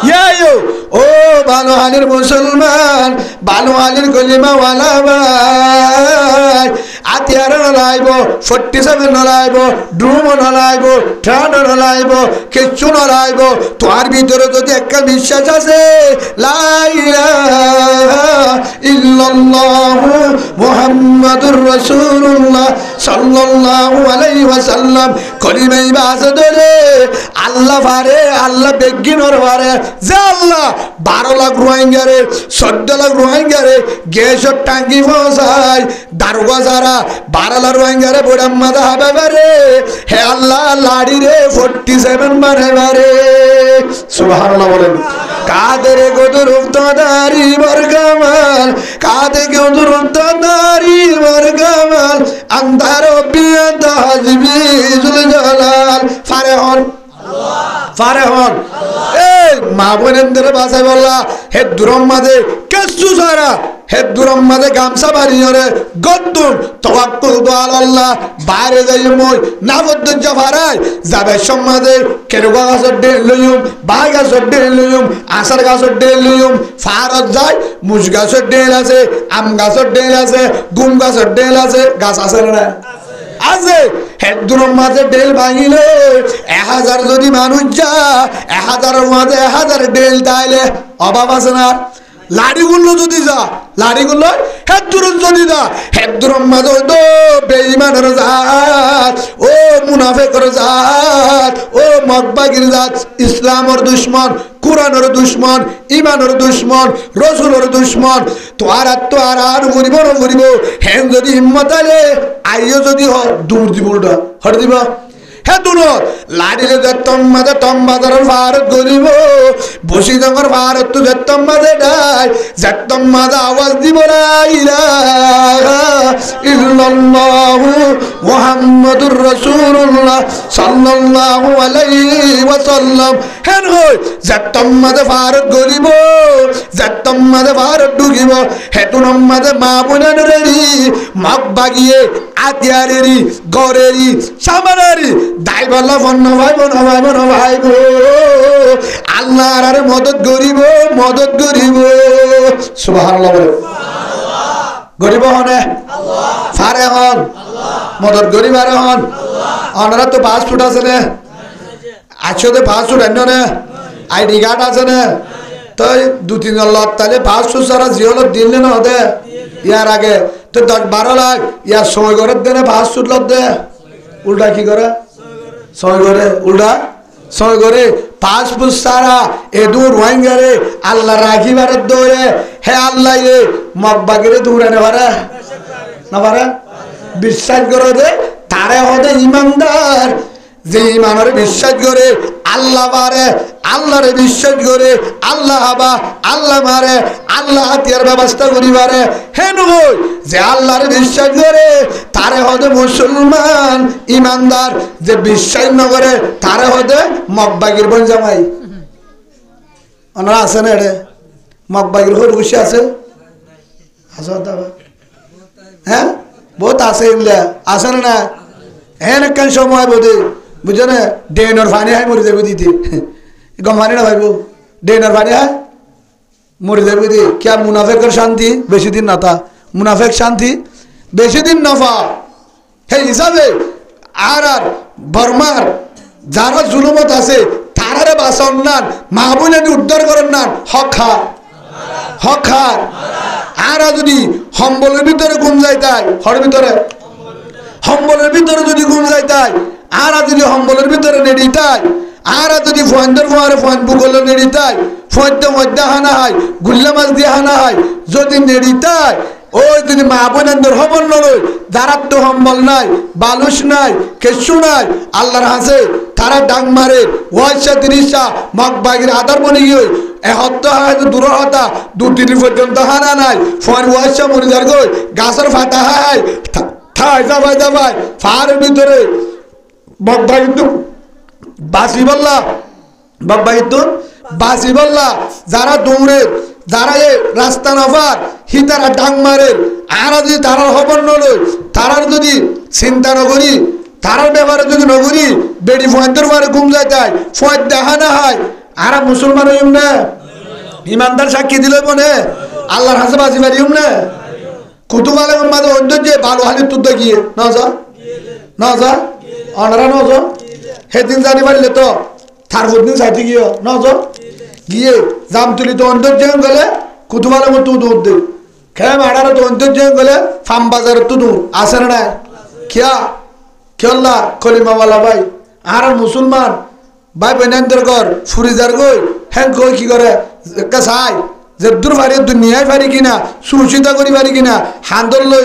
ইয়ায়ো ও বালুহালির মুসলমান বালুহালির কলিমা ওয়ালা ভাই আতিয়ার নলাইব 47 নলাইব ড্রুম নলাইব ট্রান নলাইব কিচ্ছু নলাইব তোর ভিতরে যদি একটা বিশ্বাস আছে লা ইলাহা ইল্লাল্লাহু মুহাম্মাদুর রাসূলুল্লাহ সাল্লাল্লাহু আলাইহি ওয়াসাল্লাম কলিমাই বাসদরে আল্লাহ পারে আল্লাহ বেগিনর পারে যে আল্লাহ 12 লাখ রোহিঙ্গারে 14 লাখ রোহিঙ্গারে গ্যাসের টাঙ্কি পৌঁছায় দারোগা যারা 12 লাখ রোহিঙ্গারে বড় মাথা হবে বারে হে আল্লাহ লাড়ি রে 47 মানে বারে সুবহানাল্লাহ বলেন কাদের গোদর উত্তদারি বরকামাল কাদে গোদর উত্তদারি বরকামাল আন্ধার বিয়াত হাজবি জুল জালাল ফারেহন আল্লাহ ফারেহন এ মা বোনেদের বাসায় বললা হে দুরম মাঝে কেসু সারা হে দুরম মাঝে গামছা বাড়িয়ে গদ্দুন তাওয়াক্কুল তো আল্লাহ বাইরে যাই মই না বদ্ধ ভাড়ায় যাবে সমাজে কেরুগা গাছের ডেল লইম বাই গাছের ডেল লইম আষাঢ় গাছের ডেল লইম ফারত যায় মুজ গাছের ডেল আছে আম গাছের ডেল আছে গুম গাছের ডেল আছে গাছ আছে না আছে হেদুরম মাঝে ডেল ভাঙিলে 1000 যদি মানুষ যা 1000 মাঝে 1000 ডেল তাইলে অভাব আছে না লাড়িগুলো যদি যা লাড়িগুলো হেদুরম যদি যা হেদুরম মাঝে তো বেঈমানের জাত ও মুনাফিকের জাত ও মকবাগির জাত ইসলামের দুশমন কুরআনের দুশমন ঈমানের দুশমন রাসূলের দুশমন তো আর গরিব হেন যদি হিম্মত আলে আইও যদি দূর দিবটা হট দিব হে দুনো লাড়িলে যতম মাঝে তম বাজারের ভারত গরিব বসি জঙ্গর ভারত তো যতম মাঝে ডাই যতম মাঝে আওয়াজ দিব লা ইলাহা ইল্লাল্লাহু মুহাম্মাদুর রাসূলুল্লাহ সাল্লাল্লাহু আলাইহি ওয়াসাল্লাম হেন হই যতম মাঝে ভারত গরিব যতম মাঝে ভারত ডুগিব হেতুনম মাঝে মা বোনেরেরি মগ বাগিয়ে আতিয়ারেরি গরেরি সামানারি দাইবাল্লা ফন্ন ভাইব আল্লাহর আরে মদত গরিব সুবহানাল্লাহ বলে গরিব হনে ফারে হন মদত গরিব আরে হন ওনারা তো পাসপোর্ট আছে না আজকে পাসপোর্ট এনে না আইডি কার্ড আছে না তো 2-3 লাখ তাহলে পাসপোর্ট সারা জিওল দিলে না হতে ইয়ার আগে তো 10-12 লাখ ইয়ার সই করে দেনে পাসপোর্ট লোক দে উল্টা কি করে সই করে উল্টা সই করে পাসপোর্ট সারা এদুর রোহিঙ্গারে আল্লাহ রাখিবারে দৌড়ে হে আল্লাহ রে মকবাগিরে দৌড়ানে পারে না পারে বিশ্বাস করে দে তারে হতে ইমানদার যে ইমানের বিশ্বাস করে আল্লাহ পারে আল্লাহরে বিশ্বাস করে আল্লাহ হাবা আল্লাহ মারে আল্লাহ হাতিয়ার ব্যবস্থা করি পারে হেন হই যে আল্লাহরে বিশ্বাস করে তারে হতে মুসলমান ইমানদার যে বিশ্বাস না করে তারে হতে মকবাগির বন জামাই ওনারা আছে না রে মকবাগির হয়ে বসে আছে হ্যাঁ বহুত আছে এগুলা আছে না হ্যাঁ একখান সময় বোধে বুঝছো না ডেনর ফানি হয় মরে যাবে দিতে গম ফানি না ভাইব ডেনর ফানি হয় মরে যাবে দি কে মুনাফেকের শান্তি বেশি দিন না তা মুনাফেক শান্তি বেশি দিন নফা হে হিসাবে আর বর্মার যারা জুলুমত আছে তারারে বাঁচান নান মাহবুলানি উদ্ধার করেন নান হক খার আর যদি সম্বলের ভিতরে ঘুম যায় তাই হর ভিতরে সম্বলের ভিতরে যদি ঘুম যায় তাই আর যদি সম্বলের ভিতরে নেড়ি তাই আর যদি ফোয়ানদের ফোয়ারে ফোয়ান বুকলে নেড়ি তাই ফোয়ানতে মধ্যে হানা হয় গুল্লা মাছ দিয়ে হানা হয় যদি নেড়ি তাই ওই যদি মা বোনেদের হবল নয় যারা তো সম্বল নাই বালুস নাই কেশু নাই আল্লাহর হাসে তারা ডাং মারে ওয়াইসা 30 মগ বাগির আদার বনে গিয়ে হত্যা হয় দূর হতা 2-3 পর্যন্ত হানা নাই ফোয়ান ওয়াইসা মরে যার গই গাছের ফাটা হয় ঠাই যাবাই ফারের ভিতরে মগবাহিত বাসি বললা মগবাহিত বাসি বললা যারা দৌড়ে যারা এ রাস্তা নফার হি তারা ডাং মারে আর যদি তারার খবর নলই তারার যদি চিন্তা নকরি তারার ব্যাপারে যদি নকরি বেড়ি ফোয়ানদের মারে ঘুম যায় তাই ফোয়ান দেখা না হয় আর মুসলমান হইম না ইমানদার সাক্ষী দিলে মনে আল্লাহর হাসে বাসি পারিম না কুতুব আলমের মাঝে অন্য যে ভালো হালির তুদ্দ গিয়ে না যা অনারা ন যা সেদিন জানি পারলে তো তার দিন চাইতে গিয়ে ন যা গিয়ে জাম তুলি তো অন্তর যেন গেলে কুতুব আলমের তু দৌড় দে খেয়ে মাড়ার তো অন্তর যেন গেলে ফার্ম বাজারের তু দূর আসে না খেয়াল্লা কলিমাওয়ালা ভাই আর মুসলমান ভাই বেনান্তর ঘর ফুরিজার গই হ্যাঁ কই কি করে একটা চাই যে দূর পারি দুনিয়ায় পারি কিনা সুচিতা করি পারি কিনা হান্দর লই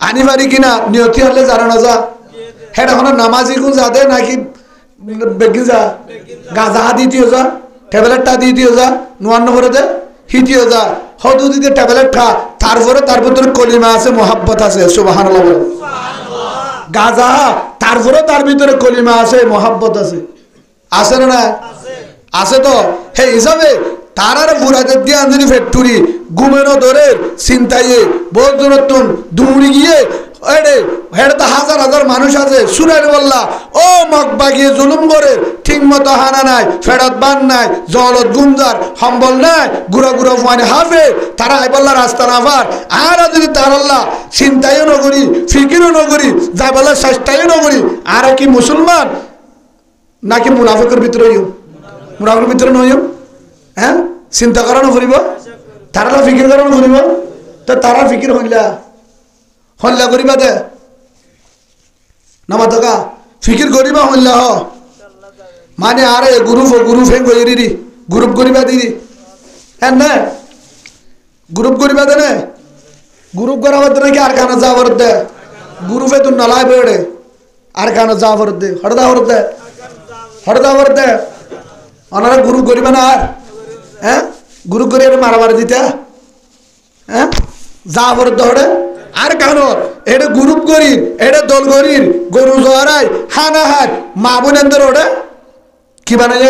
আনি পারি কিনা নিয়তি হলে জানা না যা হ্যাঁ এখন নামাজি কোন যা দে নাকি বেগি যা গাঁজা দিতিও যা ট্যাবলেটটা দিতিও যা নোয়ান্ন করে দে হিতিও যা হদু দিতে ট্যাবলেট খা তারপরে তার ভিতরে কলিমা আছে মোহাব্বত আছে সুবহানাল্লাহ বলে গাঁজা তারপরে তার ভিতরে কলিমা আছে মোহাব্বত আছে না আছে তো হে হিসাবে তারার বুড়াদের দিয়ে আনজনি ফ্যাক্টরি ঘুমেরও ধরে চিন্তাইয়ে বহুত দূরত্বন দৌড়ি গিয়ে এড়ে হেড়ে হাজার হাজার মানুষ আছে সুরের বললা ও মগ বাগিয়ে জুলুম করে ঠিক মতো হানা নাই ফেরত বান নাই জলত গুমজার সম্বল নাই গুড়া গুড়া ফুয়ানি হাফে তারা আইবল্লা রাস্তা না পার আর যদি তারাল্লাহ চিন্তাইও নগরী ফিকিরও নগরী যাই বল্লা চেষ্টাইও নগরী আর কি মুসলমান নাকি মুনাফিকের ভিতরে মুনাফিকের ভিতরে নয় হ্যাঁ চিন্তা করানো করিব তারা ফিকির করানো করিব তো তারা ফিকির হইলা হল্লা করিবা দে নামা থকা ফিকির করিবা হল্লা হ মানে আরে গ্রুপ হেং কইরি গ্রুপ করিবা দিদি হ্যাঁ না গ্রুপ করিবা দে না গ্রুপ করাবার নাকি আর কানা যাবার দে গ্রুপে তো নলাই বেড়ে আর কানা যাবার দে হড়দা দে ওনারা গ্রুপ করিবা না আর হ্যাঁ গ্রুপ করি মারামারি দিতে হ্যাঁ যাবার দে আর কেন এটা গ্রুপ করি এটা দল করি গরু জোয়ারাই হানা হাত মা বোনেদের ওটা কি বানায়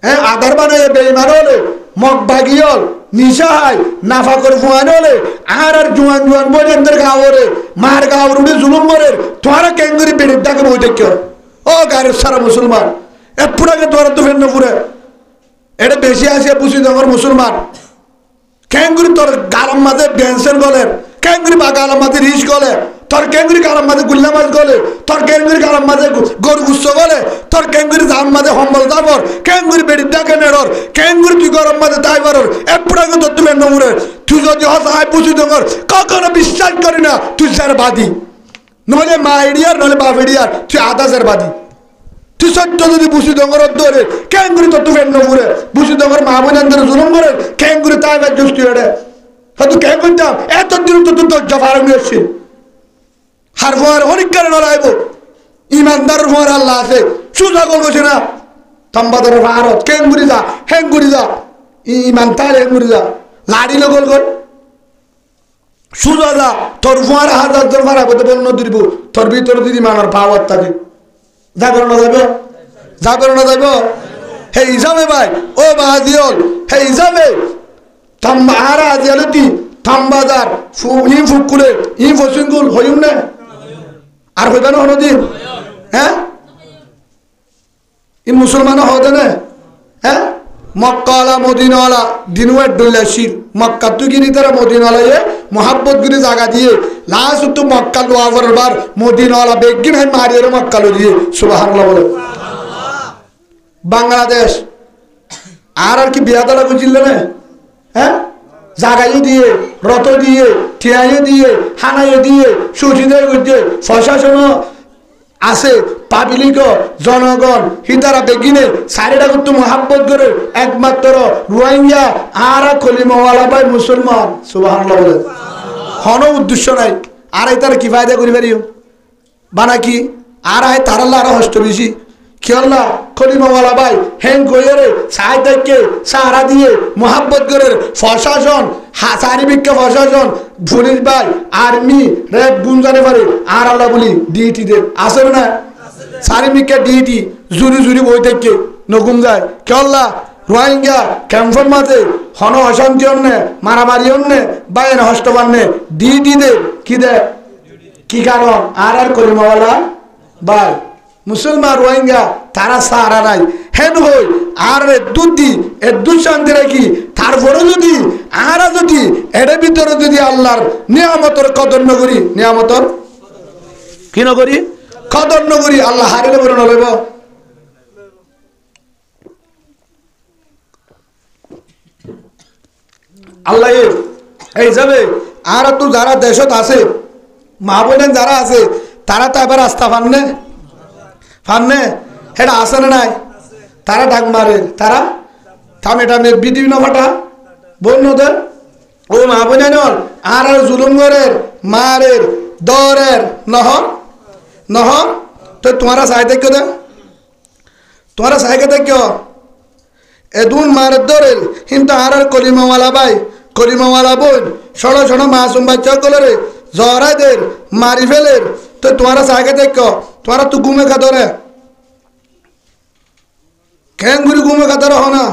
হ্যাঁ আধার বানায় বেইমান হলে মগ ভাগিয়ল নিশা হাই নাফা করে ফুয়ান হলে আর জুয়ান বোনেদের গাওরে মার গাওর উঠে জুলুম করে তোমারা কেঙ্গুরি বেড়ির ডাকে বই দেখ ও গাড়ির সারা মুসলমান এ পুরাকে তোরা তো ফের পুরে এটা বেশি আসে বুঝি তোমার মুসলমান কেঙ্গুরি তোর গালাম মাঝে বেঞ্চের গলের কেঙ্গুরি বা গালাম মাঝে রিস গলে তোর কেঙ্গুরি গালাম মাঝে গুল্লা মাছ গলে তোর কেঙ্গুরি গালাম মাঝে গরু গুচ্ছ গলে তোর কেঙ্গুরি জাম মাঝে সম্বল যাবর কেঙ্গুরি বেড়ির ডাকে নেড়র কেঙ্গুরি তুই গরম মাঝে তাই বারর এপুরাকে তোর তুমি নমুরে তুই যদি হসাই বুঝি তোমার কখনো বিশ্বাস করি না তুই স্যার বাদী নহলে মা এডিয়ার নহলে বাপ এডিয়ার তুই আধা স্যার বাদী তুই সত্য যদি বুঝি দঙ্গর ধরে কেঙ্গুরি তোর তুমি নমুরে বুঝি দঙ্গর মা বোনের জুলুম করে কেঙ্গুরি তাই বাদ জুস্তি এড়ে তুই কে করতাম এত দিন তো তুই দরজা ফারাম নিয়েছি হার ফোয়ার হরিকার নড়াইব ইমানদার ফোয়ার আল্লাহ আছে সুজা গল বসে না তাম্বাদার ভারত কেঙ্গুরি যা হেঙ্গুরি যা ইমান তার হেঙ্গুরি যা লাড়ি লগল কর সুজা যা তোর ফোয়ার হাজার জন ভাড়া করতে বল নদীর বউ তোর ভিতরে দিদি মানার পাওয়ার থাকে যাবে না যাবে হে হিসাবে ভাই ও বাহাদিয়ল হে হিসাবে থাম্বা আর আজিয়ালতি থাম্বাজার ইম ফুকুলে ইম ফসিঙ্গুল হইম না আর হইবে না হনদিন হ্যাঁ ই মুসলমান হতে না হ্যাঁ মক্কাওয়ালা মদিনাওয়ালা দিনুয়ে ডুল্লাশির মক্কা তুই গিরি তারা মদিনাওয়ালা এ মোহাব্বত গিরি জায়গা দিয়ে লাস্ট তো মক্কা লোয়াবার বার মদিনাওয়ালা বেগিন হয় মারিয়ে মক্কা লো দিয়ে সুবহানাল্লাহ বলে বাংলাদেশ আর কি বিয়া তারা বুঝিল না হ্যাঁ জাগাইয়ে দিয়ে রত দিয়ে ঠিয়াইয়ে দিয়ে হানাইয়ে দিয়ে সুচিদের করছে প্রশাসন আছে পাবলিক জনগণ হিতারা বেগিনে সারিটা করতে মহাব্বত করে একমাত্র রোহিঙ্গা আর খলিমাওয়ালা ভাই মুসলমান সুবহানাল্লাহ বলে হন উদ্দেশ্য নাই আর তারা কি ফায়দা করি পারি বানাকি আর আয় তারাল্লা আরো হষ্ট বেশি খেয়াল্লা খলিমাওয়ালা ভাই হ্যাং করে সাই থেকে সাহারা দিয়ে মোহাব্বত করে প্রশাসন চারিবিক্ষা প্রশাসন পুলিশ ভাই আর্মি র্যাব গুঞ্জানে পারে আর আল্লাহ বলি ডিইটিদের আসে না চারিবিক্ষা ডিইটি জুরি বই থেকে নগুম যায় খেয়াল্লা রোহিঙ্গা ক্যাম্পের মাঝে হন অশান্তি অন্যে মারামারি অন্যে বাইরে হষ্ট বান্নে ডিইটিদের কি দেয় কি কারণ আর খলিমাওয়ালা ভাই মুসলমান রোহিঙ্গা তারা সারা নাই হেন হই আর দুধি এর দুঃশান্তি রাখি তারপরে যদি আরা যদি এর ভিতরে যদি আল্লাহর নিয়ামতর কদর নগরী নিয়ামতর কি নগরী কদর নগরী আল্লাহ হারিলে বলে নলইব আল্লাহ এই যাবে আর তো যারা দেশত আছে মা বোনেন যারা আছে তারা তো এবার আস্থা পাননে ফান্নে হেটা আসে না নাই তারা ডাক মারে তারা থামে টামে বিভিন্ন ফাটা বন্যদের ও মা বোনে নল আর জুলুম গরের মারের দরের নহর তো তোমারা চাই দেখো দে তোমারা চাইকে দেখো এদুন মারের দরের কিন্তু আর কলিমাওয়ালা ভাই কলিমাওয়ালা বোন ষোলো ষোলো মাসুম বাচ্চা কলরে জহরাদের মারি ফেলের তো তোমারা চাইকে দেখো তোমারা তো ঘুমে খা ধরে খেঙ্গুরি ঘুমে কাতার হনা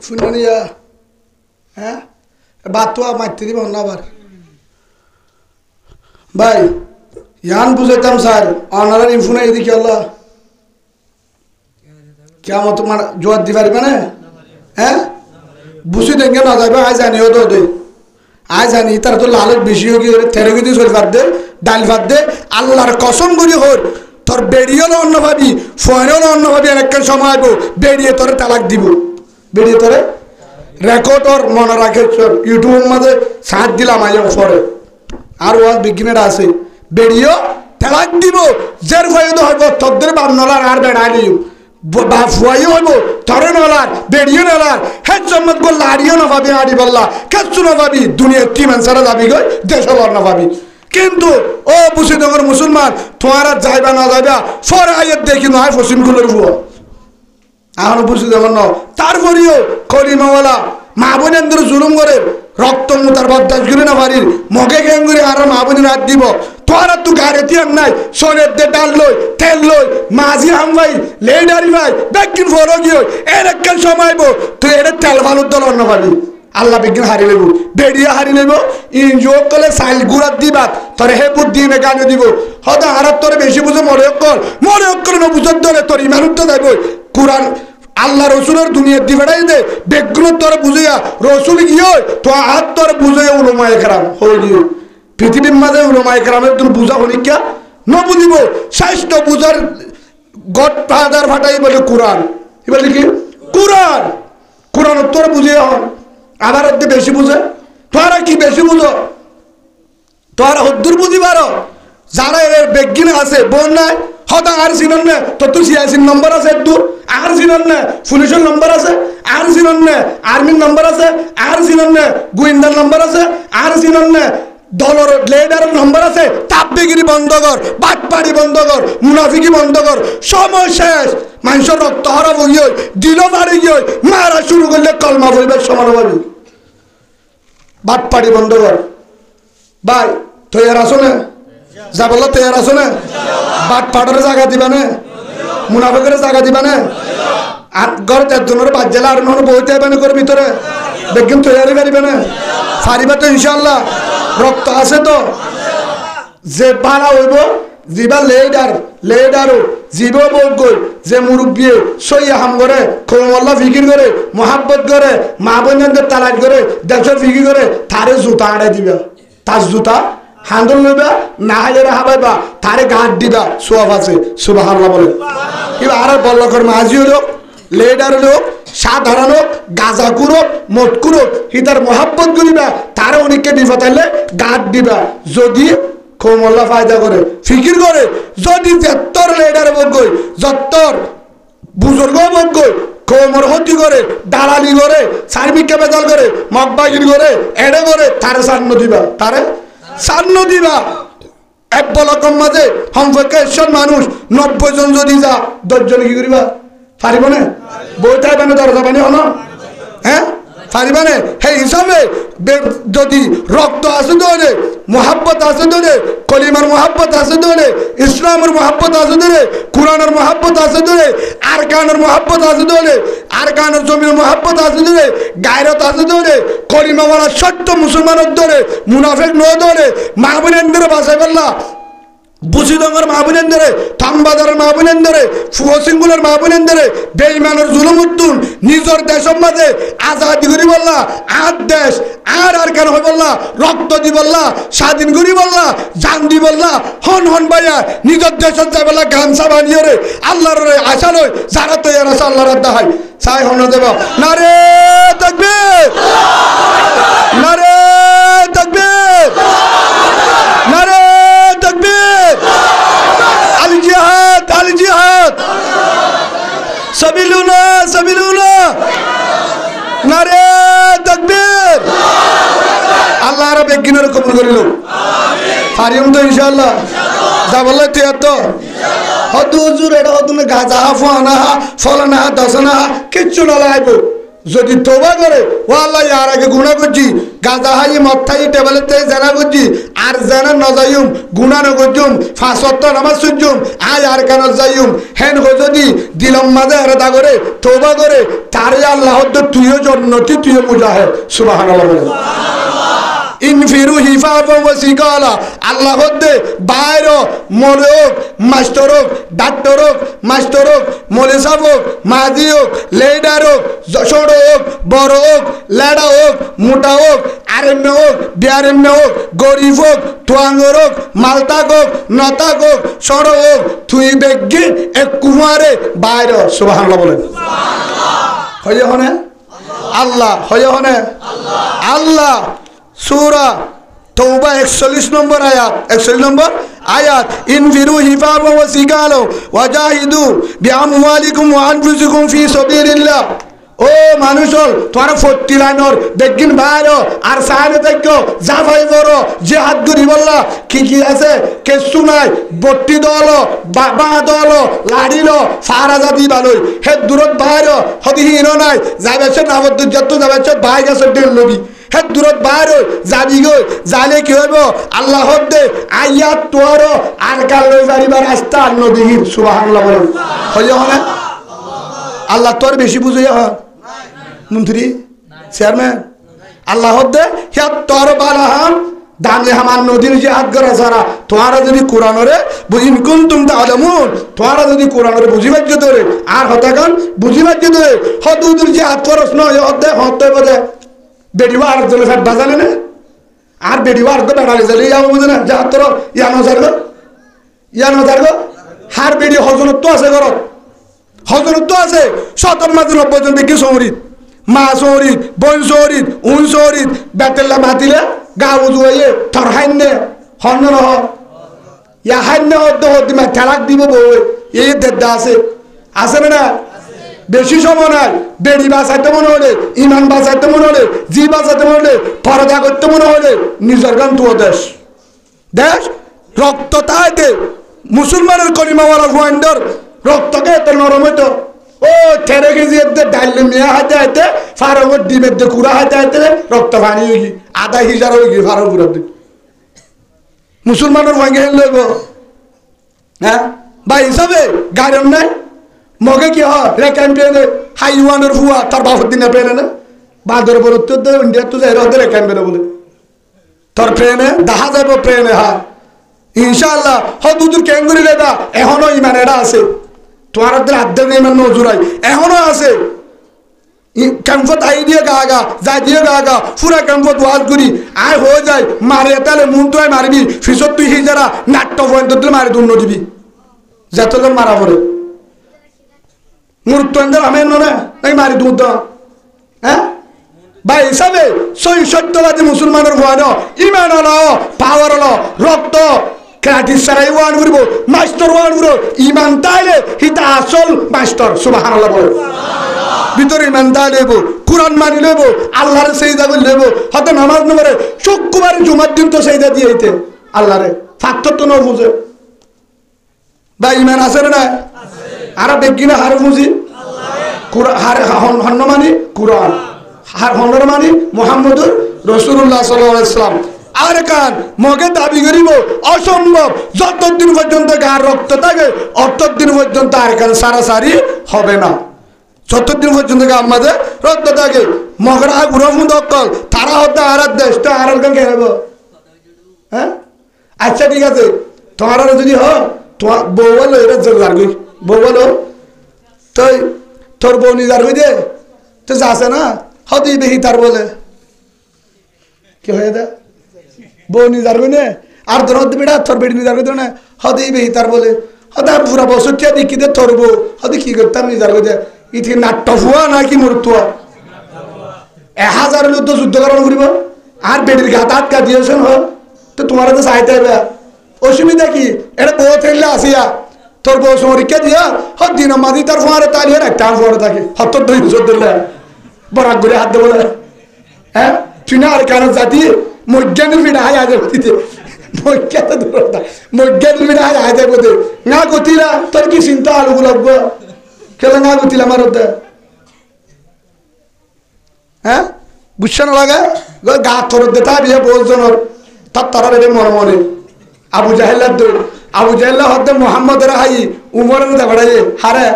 শুনিয়া হ্যাঁ বাতো মারতে দিব না আবার ভাই ইয়ান বুঝাইতাম স্যার অনারার ইনফোনে এদিকে আল্লাহ কেমন তোমার জোয়ার দি পারিবে না হ্যাঁ বুঝি দেখে না যাবে আজ জানিও তো দে আজ জানি তার তো লালত বেশি হয়ে গিয়ে তেরো কেজি চল ভাত দে ডাল ভাত দে আল্লাহর কসম করি হর তোর বেরিয়ে অন্য ভাবি ফোনেও অন্য ভাবি অনেকক্ষণ সময় আইব বেরিয়ে তোরে তালাক দিব বেরিয়ে তোরে রেকর্ড ওর মনে রাখে ইউটিউবের মাঝে সাথ দিলাম আজ পরে আর ওয়াজ বিজ্ঞানীরা আছে বেরিয়ে তালাক দিব যার ফায়দা হইব তোদের বাপ নলার আর বেড়া দিও বাপ ফুয়াইও হইব তরে নলার বেরিয়ে নলার হে জম্মত গো লাড়িও না ভাবি আড়ি বললা কেচ্ছু না ভাবি দুনিয়ার কি মানুষেরা যাবি গই দেশ না ভাবি কিন্তু ও বুসিদঙ্গর মুসলমান তোমার যাইবা না যাইবা ফর আয়ের দেখি নয় পশ্চিম কুলের বুয়া এখন বুসিদঙ্গর ন তারপরেও কলিমাওয়ালা মা বোনেন্দ্র জুলুম করে রক্ত মুতার বদাস গুলি না বাড়ির মগে গেঙ্গুরি আর মা বোনের হাত দিব তোরা তো গাড়ি তিয়ার নাই সোনের দে ডাল লই তেল লই মাঝি হাম ভাই লেডারি ভাই ব্যাকিন ফলো গিয়ে এর একখান সময় তুই এটা তেল ভালোর দল অন্য পাবি আল্লাহ বিজ্ঞান হারি লেব বেরিয়ে হারি লেব ইনজোর করলে সাইল গুড়ার দিবা তোর হে বুদ্ধি মে গানে দিব হয়তো আর তোরে বেশি বুঝে মরে অক্ষর ন বুঝার দলে তোর ইমান উঠতে যাইব কোরআন আল্লাহ রসুলের দুনিয়ার দিবেটাই দে বেগুলো তোর বুঝিয়া রসুল গিয়ে তো হাত তোর বুঝে উলমায় কেরাম হয়ে গিয়ে পৃথিবীর মাঝে উলমায় কেরামের তোর বুঝা হলিকা ন বুঝিব স্বাস্থ্য বুঝার গড ফাদার ফাটাই বলে কোরআন বলে কি কোরআন কোরআন তোর বুঝিয়ে হন আবার হতে বেশি বুঝে তোরা কি বেশি বুঝো তোরা হদ্দুর বুঝি পারো যারা এর বেগিন আছে বোন নাই হতা আর চিনন না তো তুই সিআইসির নম্বর আছে দূর আর চিনন না পুলিশের নম্বর আছে আর চিনন না আর্মির নম্বর আছে আর চিনন না গোয়েন্দার নম্বর আছে আর চিনন না দলর লিডারের নম্বর আছে তাপবিগিরি বন্ধ কর বাটপাড়ি বন্ধ কর মুনাফিকি বন্ধ কর সময় শেষ মানুষের রক্ত হারাব গিয়ে দিল বাড়ি গিয়ে মারা শুরু করলে কলমা বলবে সমান পাবি বাটপাড়ি বন্ধ কর ভাই তৈয়ার আসো না যা বললো তৈয়ার আসো না বাট পাটারে জায়গা দিবা না মুনাফিকের জায়গা দিবা না আর ঘর চারজনের বাদ জেলা আর নহলে বইতে হবে না করে ভিতরে দেখবেন তৈয়ারি পারিবে না পারিবা তো ইনশাল্লাহ রক্ত আছে তো যে পাড়া হইব জিবা লেডারও জীব বল যে মুরব্বী সইয়া হাম করে খোমল্লা ফিকির করে মহাব্বত করে মা বোনদের তালাক করে দেশের ফিকির করে তারে জুতা আড়াই দিবা তার জুতা হান্দল লইবা না হাজারে হাবাইবা তারে গাঁট দিবা সোয়াব আছে সুবহানাল্লাহ বলে এবার আর বল্লকর মাঝি হলো লেডার লোক সাধারণ হোক গাঁজা কুরোক মদ কুরোক হিতার মহাব্বত করিবা তারে অনেককে বিপদ আইলে গাঁট দিবা যদি খোমল্লা ফায়দা করে ফিকির করে যদি যত্তর লেডার বকই যত্তর বুজুর্গ বকই কোমর হতি করে দালালি করে সার্বিককে বেজাল করে মগবাগির করে এড়ে করে তারে সান্ন দিবা তারে সান্ন দিবা এক বলকম মাঝে সম্পর্কে মানুষ 90 জন যদি যা 10 জন কি করিবা পারিব না বইটাই বানে দরজা বানি হন হ্যাঁ পারিবানে সেই হিসাবে যদি রক্ত আছে ধরে মোহাব্বত আছে ধরে কলিমার মোহাব্বত আছে ধরে ইসলামের মোহাব্বত আছে ধরে কোরআনের মোহাব্বত আছে ধরে আরকানের মোহাব্বত আছে ধরে আরকানের জমির মোহাব্বত আছে ধরে গায়রত আছে ধরে কলিমাওয়ালা সত্য মুসলমানের ধরে মুনাফিক ন ধরে মাহবুবের বাসায় বললা বুসিদঙ্গর মাহবুবের ধরে থামবাজারের মাহবুবের ধরে ফুয়সিঙ্গুলের মাহবুবের ধরে বেঈমানের জুলুম উত্তুন নিজের দেশের মাঝে আজাদি করি বললা আর দেশ আর কেন হয়ে বললা রক্ত দি বললা স্বাধীন করি বললা জান দি বললা হন হন ভাইয়া নিজের দেশের যাই বললা গামছা বানিয়ে রে আল্লাহর আশা লয় যারা তো এর আশা আল্লাহর আড্ডা হয় চাই হন দেব না রে তাকবীর না রে তাকবীর না রে তাকবীর আল জিহাদ সাবিলুনা নারে তাকবীর আল্লাহ রাব্বুল বেগিনের কবুল করিল আমিন পারিম তো ইনশাআল্লাহ যা বললে তুই তো হদু হুজুর এটা হদুনে গাজা ফানা ফলানা দসনা কিচ্ছু না লাইব যদি তওবা করে ও আল্লাহ ইয়ার আগে গুনাহ করছি গাজা হাই মত্তাই টেবলেতে জানা করছি আর জানা না যাইম গুনাহ না করছুম পাঁচ ওয়াক্ত নামাজ পড়ছুম আয় আর কেন যাইম হেন হো যদি দিলম মাঝে আলাদা করে তওবা করে তারে আল্লাহ তো তুইও জান্নাতি তুইও মুজাহিদ সুবহানাল্লাহ সুবহানাল্লাহ ইনফিরু হিফাফা ওয়া সিকালা আল্লাহ হদে বাইরে মলক মাস্টারক ডাক্তারক মাস্টারক মলেসাবক মাদিওক লেডারক জশড়ক বড়ক লেডাওক মোটাওক আরেমওক বিয়ারেমওক গরিবক তোয়াঙ্গরক মালতাকক নতাকক সড়ক তুই বেগি এক কুমারে বাইরে সুবহানাল্লাহ বলেন সুবহানাল্লাহ হয়ে হনে আল্লাহ হয়ে হনে আল্লাহ সূরা তওবা 41 নম্বর আয়াত 41 নম্বর আয়াত ইনফিরু হিফাফা ওয়া সিকালা ওয়াজাহিদু বিআমওয়ালিকুম ওয়া আনফুসিকুম ফি সাবিলিল্লাহ ও মানুষল তোরা 40 লাইনর বেগিন বাইরো আর সাইনে দেখো জাফাই বড় জিহাদ করি বললা কি আছে কেসু নাই বট্টি দল বাবা দল লাড়িল ফারাজাদি বালই হে দূরত বাইরো হদিহীন নাই যাবেছে নাবদ যত যাবেছে ভাই গেছে দেল নবী হে দূরত বাইরো যাবি গই জালে কি হইব আল্লাহ দে আয়াত তোর আর কাল লই যারিবার রাস্তা নবীর সুবহানাল্লাহ বলেন হইও না আল্লাহ তোর বেশি বুঝাইয়া হয় মন্ত্রী চেয়ারম্যান আল্লাহ দে হে তোর বালাহাম দামে আমার নদীর যে হাত করা সারা তোমারা যদি কোরআনরে বুঝিন কোন তুমি আলমুন তোমারা যদি কোরআনরে বুঝিবার যে ধরে আর হতাকান বুঝিবার যে ধরে হদুদুর যে হাত করস নয় হতে হতে বোধে বেডিওয়া আর জলে ফেট বাজালে না আর বেডিওয়া আর তো বেড়ালে যাবে যাবো বুঝে না যা তোর ইয়ানো যারগো হার বেডি হজনত্ব আছে ঘরত হজরত আছে 70 মাঝে 90 জন দেখি শহরিত মা শহরিত বোন শহরিত উন শহরিত বেতেল্লা মাতিলে গা উজুয়ে থর হাইনে হন্ন রহ ইয়া হাইনে হদ্দ মা ঠেলাক দিব বই এই দেদা আছে না বেশি সময় নাই বেড়ি বাঁচাইতে মনে হলে ইমান বাঁচাইতে মনে হলে জি বাঁচাইতে মনে হলে পরদা করতে মনে হলে নিজের গান তুও দেশ রক্ত তাইতে মুসলমানের কলিমাওয়ালা হুয়াইন্ডর রক্তকে এত নরম হইতো ও ঠেরে গেছি এতে ডাইলে মিয়া হাতে হাতে ফারঙ্গর ডিমের দিয়ে কুড়া হাতে হাতে রক্ত পানি হয়ে গি আধা হিজার হয়ে গি ফারঙ্গ কুড়ার দিকে মুসলমানের ভাঙ্গে হেন লইব হ্যাঁ বা হিসাবে গাড়ন নাই মগে কি হয় রেখান পেনে হাইওয়ানের ফুয়া তার বাপের দিনে পেনে না বাঁদর বড় তো ইন্ডিয়া তো যাই রোদে রেখান পেনে বলে তোর প্রেমে দেখা যাব প্রেমে হ্যাঁ ইনশাআল্লাহ হদুদুর কেঙ্গুরি লেবা এখনো ইমান এটা আছে তোমার আধ্যাত্মিক ইমান নজুরাই এখনো আছে ক্যাম্পত আই দিয়ে গা যাই দিয়ে গা পুরা ক্যাম্পত ওয়াজ করি আয় হয়ে যায় মারে তাহলে মন তো মারবি ফিসত তুই যারা নাট্য পয়েন্ট দিলে মারি দুর্ন দিবি যেতজন মারা পড়ে মুরুত্তর আমি নাই মারি দুধ হ্যাঁ বা হিসাবে সই সত্যবাদী মুসলমানের ভয় ইমান হলো পাওয়ার হলো রক্ত ক্রাটিস সারাই ওয়ান করবো মাস্টার ওয়ান করবো ইমান তাইলে হিতা আসল মাস্টার সুবহানাল্লাহ বলে ভিতরে ইমান তাই লইব কোরআন মানি লইব আল্লাহরে সেজদা করে লইব হয়তো নামাজ নবরে শুক্রবার জুমার দিন তো সেজদা দিয়ে হইতে আল্লাহরে ফাত্তর তো নয় বুঝে বা ইমান আছে না আর বেগিনা হার বুঝি হন্ন মানি কোরআন আর হনর মানে মুহাম্মদুর রাসূলুল্লাহ সাল্লাল্লাহু আলাইহি ওয়াসাল্লাম। আর কান মগে দাবি করিব অসম্ভব, যতদিন পর্যন্ত গার রক্ত থাকে অতদিন পর্যন্ত আর কান সারাসারি হবে না। যতদিন পর্যন্ত আমাদের রক্ত থাকে মগর আগুরমুদ অকল তারা হতে আর দেশ তো আর কান কেন? হ্যাঁ আচ্ছা ঠিক আছে, তোমার যদি হ তোমার বউ বলো এটা জোরদার গই, বউ বলো তুই তোর বউ নিজার হই দে তো যাচ্ছে না হতে বেশি তার বলে কি হয়ে দে বউ নিজার হই নে আর তোর হতে বেড়া তোর বেড়ি নিজার হই না হতেই বেশি তার বলে হতে পুরা বছর টিয়া দেখি দে তোর বউ হতে কি করতাম নিজার হই দে ইতি নাট্য হুয়া নাকি মরতুয়া 1000 লোক তো যুদ্ধ করানো করিব আর বেড়ির ঘাত হাত কা দিয়েছেন হ তো তোমার তো চাইতে হবে অসুবিধা কি? এটা বউ ফেললে আসিয়া তোর বউ পরীক্ষা দিয়া হত দিন মাদি তার ফোয়ারে তালিয়ে একটা ফোয়ারে থাকে হত্তর দুই বছর ধরলে বরাক করে হাত দেবো। হ্যাঁ তুই না আর কারণ জাতি মজ্ঞানের পিঠা হাই আজ দিতে মজ্ঞা তো ধর মজ্ঞানের পিঠা হাই আজ বোধে না গতিলা তোর কি চিন্তা আলু লাগবো খেলে না গতিলা আমার হতে। হ্যাঁ বুঝছে না লাগে গা তোর দেতা বিয়ে বলজনের তার তারা রেটে মনে মনে আবু জাহেল্লার দৌড় আবু জাহেল্লা হতে মোহাম্মদের হাই উমরের দেখাড়াই হারে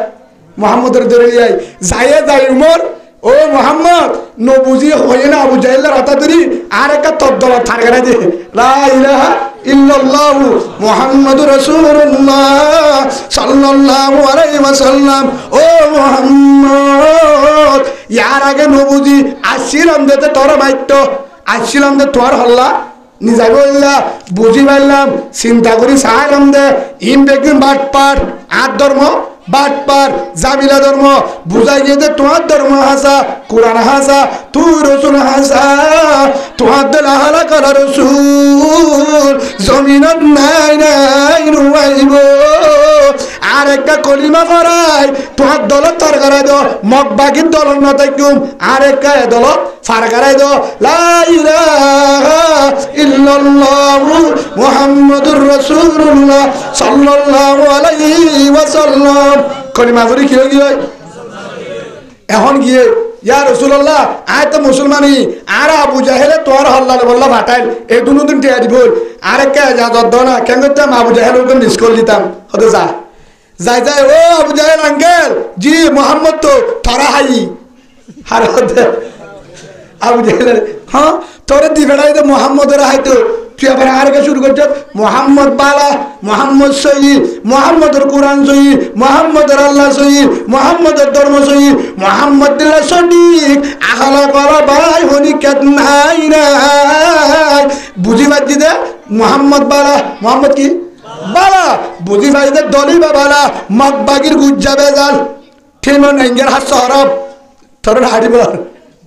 মোহাম্মদের দৌড়ে যাই যাইয়ে যাই উমর ও মোহাম্মদ নবুজি হয়ে না আবু জাহেল্লার হাতা ধরি আর একটা তদ্দলা থার গাড়াই দে লা ইলাহা ইল্লাল্লাহু মুহাম্মাদুর রাসূলুল্লাহ সাল্লাল্লাহু আলাইহি ওয়াসাল্লাম। ও মোহাম্মদ ইয়ার আগে নবুজি আসছিলাম দেতে তোর মাইত্য আসছিলাম দে তোর হল্লা নিজা বললা বুঝি পারলাম চিন্তা করি চাইলাম দে ইন বেগুন বাটপাট আর ধর্ম বাটপার জামিলা ধর্ম বুঝাই গিয়ে দে তোমার ধর্ম হাসা কোরআন হাসা তুই রসুল হাসা তোমার দিল হালা করা রসুল জমিনত নাই নাই রুয়াইব আর একটা কলিমা ফরাই তোমার দলত তার করাই দো মগ বাকির দলত না থাকুম আর একটা দলত ফার করাই দো লা ইলাহা ইল্লাল্লাহু মুহাম্মাদুর রাসূলুল্লাহ সাল্লাল্লাহু আলাইহি ওয়াসাল্লাম। কলিমা পড়ি কি হই গিয়ে এখন গিয়ে ইয়া রাসূলুল্লাহ আয় তো মুসলমানি আর আবু জাহেলে তোর হল্লা বললা ভাটাইল এই দুদিন টিয়া দিব আর একটা ইজাজত দাও না কেন করতাম আবু জাহেলের উপর মিস করে দিতাম হতে যা যাই যাই ও আবু জাহেল আঙ্কেল জি মোহাম্মদ তো তারা হাই হার হতে আবু জাহেল হ্যাঁ তোরে দিবেড়াই তো মোহাম্মদের হাইতো তুই আবার আর কে শুরু করছ মোহাম্মদ বালা মোহাম্মদ সহি মোহাম্মদের কোরআন সহি মোহাম্মদের আল্লাহ সহি মোহাম্মদের ধর্ম সহি মোহাম্মদ দিল্লা সঠিক আহলা করা ভাই হনিকাত নাই নাই বুঝি বাজি দে মোহাম্মদ বালা মোহাম্মদ কি বালা বুঝি ভাই দে দলি বালা মগবাগির গুজ্জা বেজাল ঠিমন এঙ্গের হাত সরব তোর হাড়িব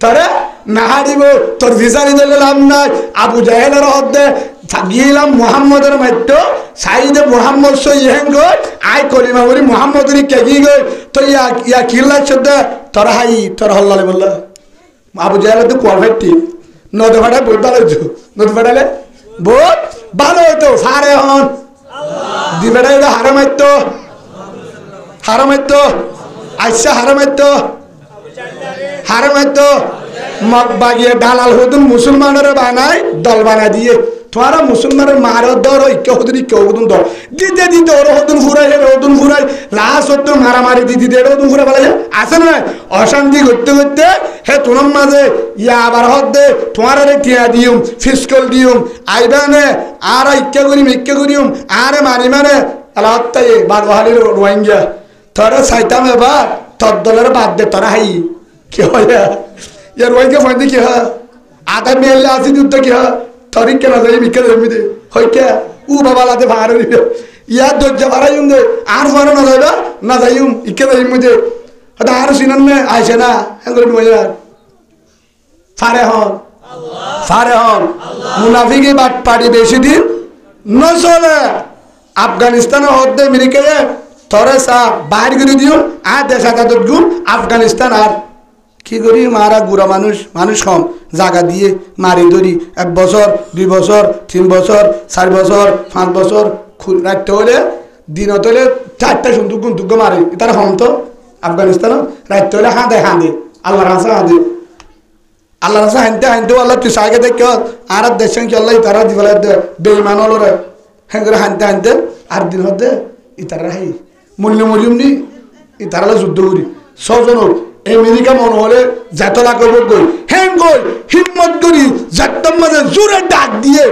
তোরে না হারিব তোর ভিসারি দিলে লাভ নাই আবু জাহেলের হদ্দে গিয়েলাম মোহাম্মদের মাত্য সাইদে মোহাম্মদ সহিহেঙ্গ আই কলিমা বলি মোহাম্মদের কেগি গই তো ইয়া কিল্লা চোদ্দে তোর হাই তোর হল্লালে বলল আবু জাহেলের তো পারফেক্ট নদী ফাটায় বহুত ভালো হইতো নদী ফাটালে বহুত ভালো হইতো সারে হন দিবেটাই হারামাইতো আইসা হারামাইতো মগ বাগিয়ে দালাল হতুন মুসলমানের বানাই দল বানাই দিয়ে তোমারা মুসলমানের মারার দর ইকে হতুন ইকে হতুন দর দিতে দিতে ওর হতুন ফুরাই হতুন ফুরাই লাশ হতুন মারামারি দিদি দে হতুন ফুরাই বলে আছে না অশান্তি করতে করতে হে তোমার মাঝে ইয়া আবার হত দে তোমার টিয়া দিউম ফিসকল দিউম আইবানে আর ইকে করিম আরে মারি মানে আল্লাহ তাই বাদ বহালির রোহিঙ্গা তোরা সাইতাম এবার তোর দলের বাদ দে তোরা হাই কি হয় यार वही के फायदे क्या है आधा मेल आसी दूध क्या तारीख के ना जाए मिक्के दे मिले होय क्या ऊ बाबा लाते बाहर नहीं यार दो जबारा यूँगे आर फारो ना जाए इक्के दे मुझे हता आर सीनन में आयशे ना हैंगर नुआ यार फारे हॉन मुनाफिकी बात पार्टी बेची दिन न सोले अफगानिस्तान होते अमेरिका ये थोड़े सा बाहर गिरी दियो आ देशा का तो गुम अफगानिस्तान आर কি করি মারা গুড়া মানুষ কম জায়গা দিয়ে মারি ধরি 1 বছর 2 বছর 3 বছর 4 বছর 5 বছর রাখতে হলে দিনত হলে 4টা সুন্দর মারে তারা হম তো আফগানিস্তান রাখতে হলে হাঁদে আল্লাহর হাসা হাঁদে আল্লাহ রাসা হানতে হানতে আল্লাহ তুই সাগে দেখ আর দেশেন কি আল্লাহ ইতারা দি ফেলে বেঈমান হলো রে হ্যাঁ করে হানতে হানতে আর দিন হতে ইতারা হাই মূল্য মরিয়ম নি ইতারা যুদ্ধ করি ছজন আমেরিকা মনে হলে জাতলা করব গই হ্যাঁ গই হিম্মত করি জাতম মাঝে জোরে ডাক দিয়ে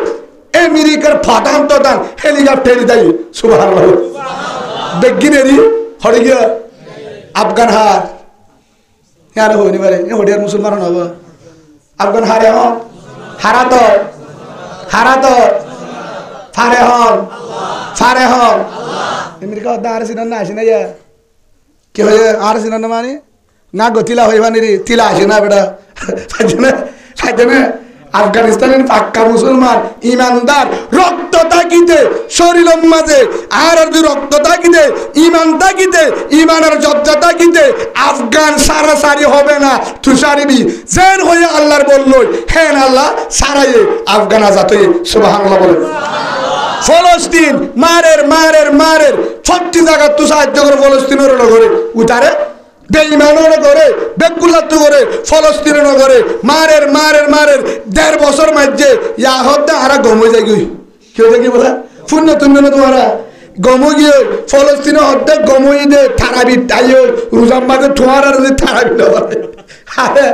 আমেরিকার ফাটান টান হেলিকপ্টার দেয় সুবহানাল্লাহ বেগিনেরি হড়ে গিয়া আফগান হার হ্যাঁ হইনি পারে হড়িয়ার মুসলমান হব আফগান হারে হন হারা তো ফারে হন আমেরিকা আর সিনা না আসি না ইয়া কি হয়ে আর সিনা না মানে না গতিলা হইবানি রে তিলা আসে না বেটা আফগানিস্তানের পাক্কা মুসলমান ইমানদার রক্ত তাকিতে শরীরের মাঝে আর যদি রক্ত তাকিতে ইমান তাকিতে ইমানের জজ্জা তাকিতে আফগান সারাসারি হবে না তুই সারিবি যেন হয়ে আল্লাহর বললই হ্যাঁ আল্লাহ সারাইয়ে আফগান আজাদ হয়ে সুবহানাল্লাহ বলে ফলস্তিন মারের 40 জায়গা তুই সাহায্য করে ফলস্তিনের নগরে উতারে বেঈমানের করে বেকুলাত করে ফলস্তিনের নগরে মারের 1.5 বছর মাঝে ইয়া হতে আর গম হয়ে যায় গই কি হয়ে যায় বলা পুণ্য তুমি না তোমারা গম গিয়ে ফলস্তিনে হতে গম হয়ে দে তারাবি তাইও রোজার মাঝে তোমার আর যদি তারাবি না বলে আরে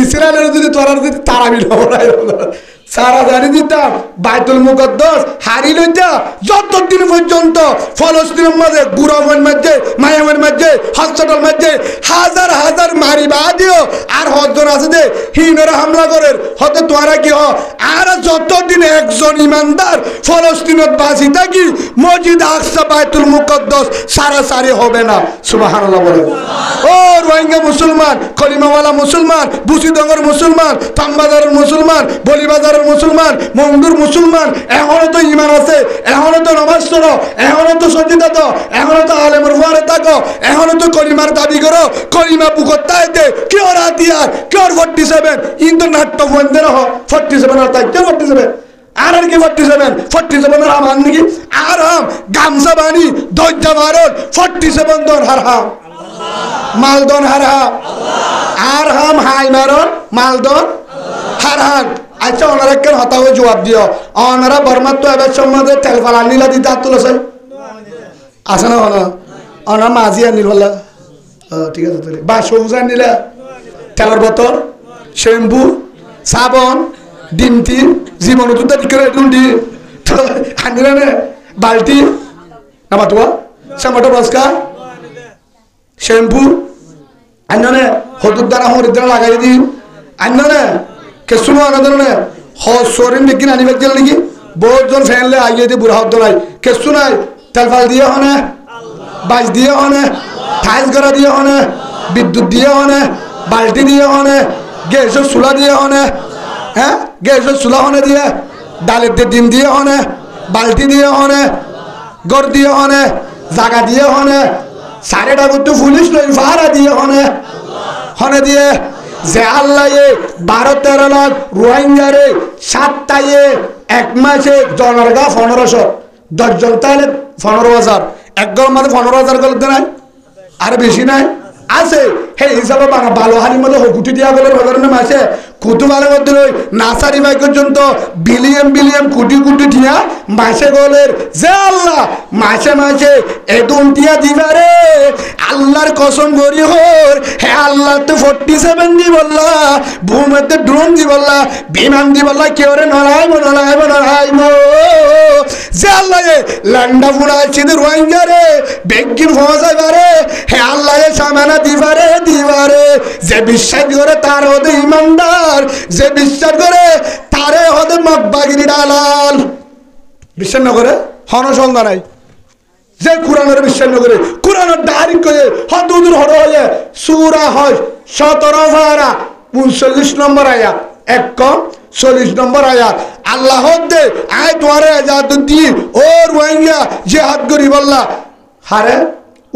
ইসরায়েলের যদি তোরা যদি তারাবি না বলে সারা জানি দিতাম বাইতুল মুকদ্দাস হারি লইতা যতদিন পর্যন্ত ফলস্তিনের মাঝে গুরামের মাঝে মায়ামের মাঝে হসপিটাল মাঝে হাজার মারি বা দিও আর হজন আছে যে হিনরা হামলা করে হতে তোরা কি আর যতদিন একজন ইমানদার ফলস্তিনত বাসি থাকি মসজিদ আকসা বাইতুল মুকদ্দাস সারাসারি হবে না সুবহানাল্লাহ বলে ও রোহিঙ্গা মুসলমান কলিমাওয়ালা মুসলমান বুসিডঙ্গর মুসলমান তামবাজারের মুসলমান বলিবাজারের মুসলমান মন্দির মুসলমান এখনো তো ইমান আছে এখনো তো নামাজ পড়ো এখনো তো সজ্জিত তো এখনো তো আলেমের ফুয়ারে থাকো এখনো তো কলিমার দাবি করো কলিমা পুকত্তাইতে কি ওর হাতিয়ার কি ওর 47 ইন্দো নাট্য বন্ধে রহ 47 আর তাই 47 আর কি 47 এর আমান নাকি আর গামছা বানি দজ্জা মারন 47 দন হারহাম মালদন হারহাম আর হাই মারন মালদন হারহাম আচ্ছা ওনারা কেন হতা হয়ে জবাব দিও ওনারা বর্মার তো এবার সম্বন্ধে তেল ফালা নীলা দিতে হাত তুলেছে আছে না ওনার মাঝি আর নীল বললা ঠিক আছে তাহলে বা সবুজ আর নিলে তেলের বোতল শ্যাম্পু সাবন ডিমটি জীবন ডুন্ডি আনিলে নে বালতি না বাতুয়া সামাটো বসকা শ্যাম্পু আন্নে হদুর দ্বারা হরিদ্রা লাগাই দিন আন্নে কেসুনো আনাদনে শরীর দেখি আনিবে গেল নাকি বহুতজন ফ্যানলে আইয়ে দিয়ে বুড়া হত নাই কেসু নাই তেলফাল দিয়ে হনে বাস দিয়ে হনে টাইলস করা দিয়ে হনে বিদ্যুৎ দিয়ে হনে বাল্টি দিয়ে হনে গ্যাসের চুলা দিয়ে হনে হ্যাঁ গ্যাসের চুলা হনে দিয়ে ডালের ডিম দিয়ে হনে বাল্টি দিয়ে হনে গড় দিয়ে হনে জাগা দিয়ে হনে 4.5 পুলিশ লই ভাড়া দিয়ে হনে দিয়ে যে আল্লাহ 12-13 লাখ রোহিঙ্গারে 7টায় 1 মাসে জনরগা 1500 10 জন তাহলে 15,000 এক গর মাঝে 15,000 গেলে নাই আর বেশি নাই আছে হে হিসাবে ভালো হারির মধ্যে হকুটি দিয়া গেলে ধরনের মাসে কুতু ভালো করতে লই নাসারি বাই পর্যন্ত বিলিয়ন কোটি ঠিয়া মাসে গলের যে আল্লাহ মাসে এদুন টিয়া দিবারে আল্লাহর কসম করি হর হে আল্লাহ তো 47 দি বললা ভূমিতে ড্রোন দি বললা বিমান দি বললা কেউ রে নড়াইব যে আল্লাহ লান্ডা ফুড়াইছে রোহিঙ্গা রে বেগিন ফসাইবারে হে আল্লাহ সামানা দিবারে যে বিশ্বাস করে তার হদে ইমানদার যে বিশ্বাস করে তারে হদে মগবাগিরি ডালাল বিশ্বাস না করে হনসংজ্ঞা নাই যে কোরআনের বিশ্বাস না করে কোরআনের ডাইরেক্ট করে হদুদুর হর হয়ে সূরা হজ 17 পারা 39 নম্বর আয়াত 40 নম্বর আয়াত আল্লাহ দে আয় তোরে আজাদ দি ও রোহিঙ্গা জিহাদ করি বললা হারে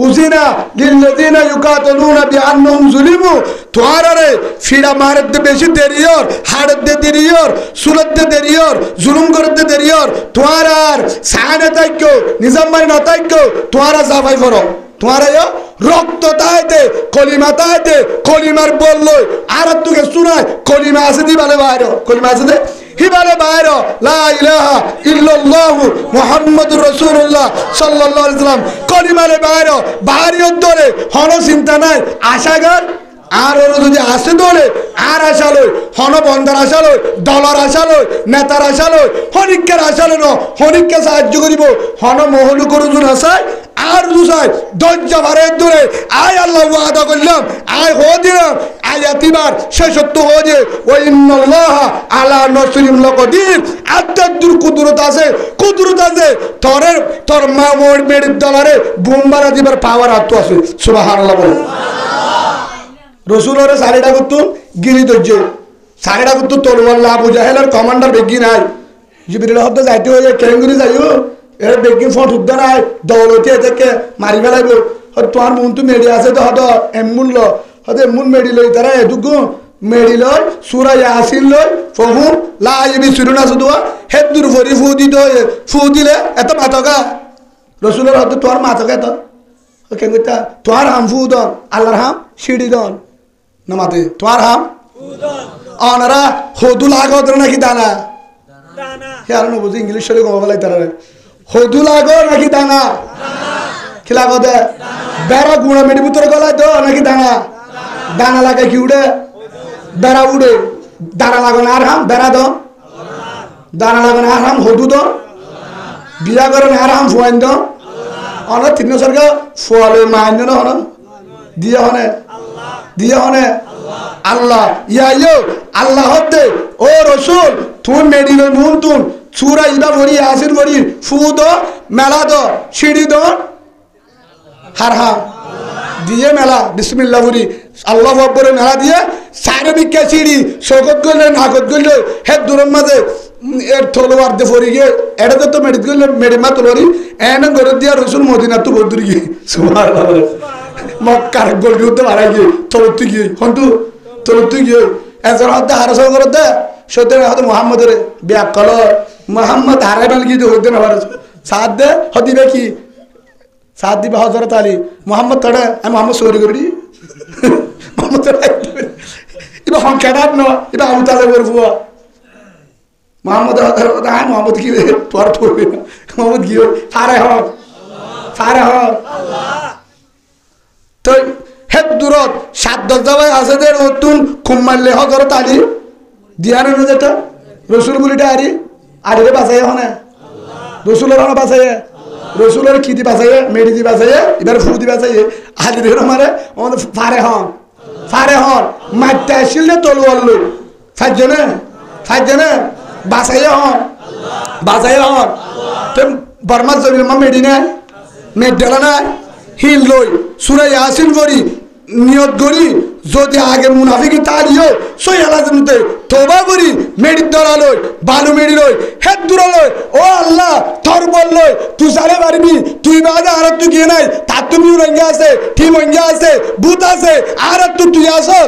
উজিনা লিল্লাযিনা ইউকাতালুনা বিআন্নাহুম যুলিমু তোয়ারে ফিরা মারতে বেশি দেরিয়র হাড়তে দেরিয়র সুরতে দেরিয়র জুলুম করতে দেরিয়র তোয়ার সানে তাইকো নিজাম মারি না তাইকো তোয়ারা জাবাই করো তোয়ারে রক্ত তাইতে কলিমা তাইতে কলিমার বললো আর তোকে শোনায় কলিমা আছে দিবালে বাইরে কলিমা আছে দে হিবালে বাইরে লা ইলাহা ইল্লাল্লাহু মুহাম্মাদুর রাসূলুল্লাহ সাল্লাল্লাহু আলাইহি ওয়াসাল্লাম কলিমারে বাইরে বাড়ির ধরে হন চিন্তা নাই আশাগার আর ওর যদি আসে ধরে আর আশা লই হন বন্ধার আশা লই দলার আশা লই নেতার আশা লই হনিকের আশা লই হনিককে সাহায্য করিব হন মহলু করুন আশায় আর দুসাই দরজা ভারে ধরে আয় আল্লাহ ওয়াদা করলাম আয় হো দিলাম আয় এতিবার শেষত্ব হো যে ও ইন্নাল্লাহ আলা নসরিল লাকদির আত্মাদুর কুদরত আছে তোর মা মোর মেডির দলারে বোমবারা দিবার পাওয়ার আত্ম আছে সুবহানাল্লাহ বলে রসুলের সারিটা করতো গিরি ধৈর্য সারিটা করতো তরওয়াল্লা আবু জাহেলের কমান্ডার বেগি নাই জিবরিল হতে যাইতে হয়ে কেঙ্গুরি যাইও এর বেগি ফোন উদ্ধার নাই দৌলতে থেকে মারি ফেলাইব তোমার মন তো মেডি আছে তো হতো এমন ল হতে এমন মেডি লই তারা এটুকু মেডি লই সুরা ইয়াসিন লই ফহুম লা ইবি সুরুনা সুদুয়া হেদুর ফরি ফু দিলে এত মাতকা রসুলের হতে তোমার মাতকা এত কেঙ্গুতা তোমার হাম ফু দন আল্লাহর হাম সিঁড়ি দন নামাতে তোমার হাম অনারা হদু লাগত নাকি দানা হে আর বুঝি ইংলিশ শরীর গম ফেলাই তারা হদু লাগো নাকি দানা কি লাগো দে বেড়া গুঁড়া মেডি ভিতরে গলায় তো নাকি দানা দানা লাগে কি উড়ে বেড়া উড়ে দানা লাগো না আর হাম বেড়া দন দানা লাগো না আর হাম হদু দন বিয়া করে না আর হাম ফুয়াইন দন অনেক তিন সরকার ফুয়ালে মাইন না হন দিয়ে হনে আল্লাহ ইয়া আল্লাহ হতে ও রসুল তুন মেডিল মুন তুন চূড়া ইবা ভরি আসির ভরি ফু দো মেলা দো সিঁড়ি দো হার হা দিয়ে মেলা বিসমিল্লাহ ভরি আল্লাহ আকবরে মেলা দিয়ে সাইরে বিকে সিঁড়ি শোকত গলে নাকত গলে হে দূরের মাঝে এর তলোয়ার দিয়ে ফরি গিয়ে এটা তো মেডিত গলে মেডিমা তলোয়ারি এনে গড়ে দিয়া রসুল মদিনা তো বদুরি গিয়ে সুবহানাল্লাহ মক্কার গোল বিরুদ্ধে মারা গিয়ে তলুত্তি গিয়ে হন্তু তলুত্তি গিয়ে এজন হতে হারস করতে সত্যি হতে মোহাম্মদের বিয়া কল মোহাম্মদ হারাই বেল গিয়ে হইতে না পারে সাথ দে হদিবে কি সাথ দিবে হজরত আলী মোহাম্মদ তড়ে আমি মোহাম্মদ সৌরি করি মোহাম্মদ এবার সংখ্যাটার ন এবার আবু তালে করবো মোহাম্মদ মোহাম্মদ কি তোর পড়বে না মোহাম্মদ কি ফারে হক তো হেদ দূরত 7-10 জায়গায় আছে যে নতুন খুম মারলে হজরত আলী দিয়ার যেত রসুল বলিটা আরে বাঁচাই হনে রসুলের হনে বাঁচাই রসুলের কি দি বাঁচাই মেডি দি বাঁচাই এবার ফু দি বাঁচাই আলি রে মারে আমাদের ফারে হন মারতে আসিল তলোয়ার লই ফাইজনে বাঁচাই হন তো বর্মার জমির মা মেডি নাই মেডেলা নাই হিল লই সুরা ইয়াসিন করি নিয়ত করি যদি আগে মুনাফিকি তারিও সই আলাজনতে তওবা করি মেডি দরা লই বালু মেডি লই হেদ দূর লই ও আল্লাহ তোর বল লই তুই সারে পারবি তুই বাদা আর তুই কি নাই তা তুমি রঙ্গা আছে ঠিক রঙ্গা আছে ভূত আছে আর তুই আসো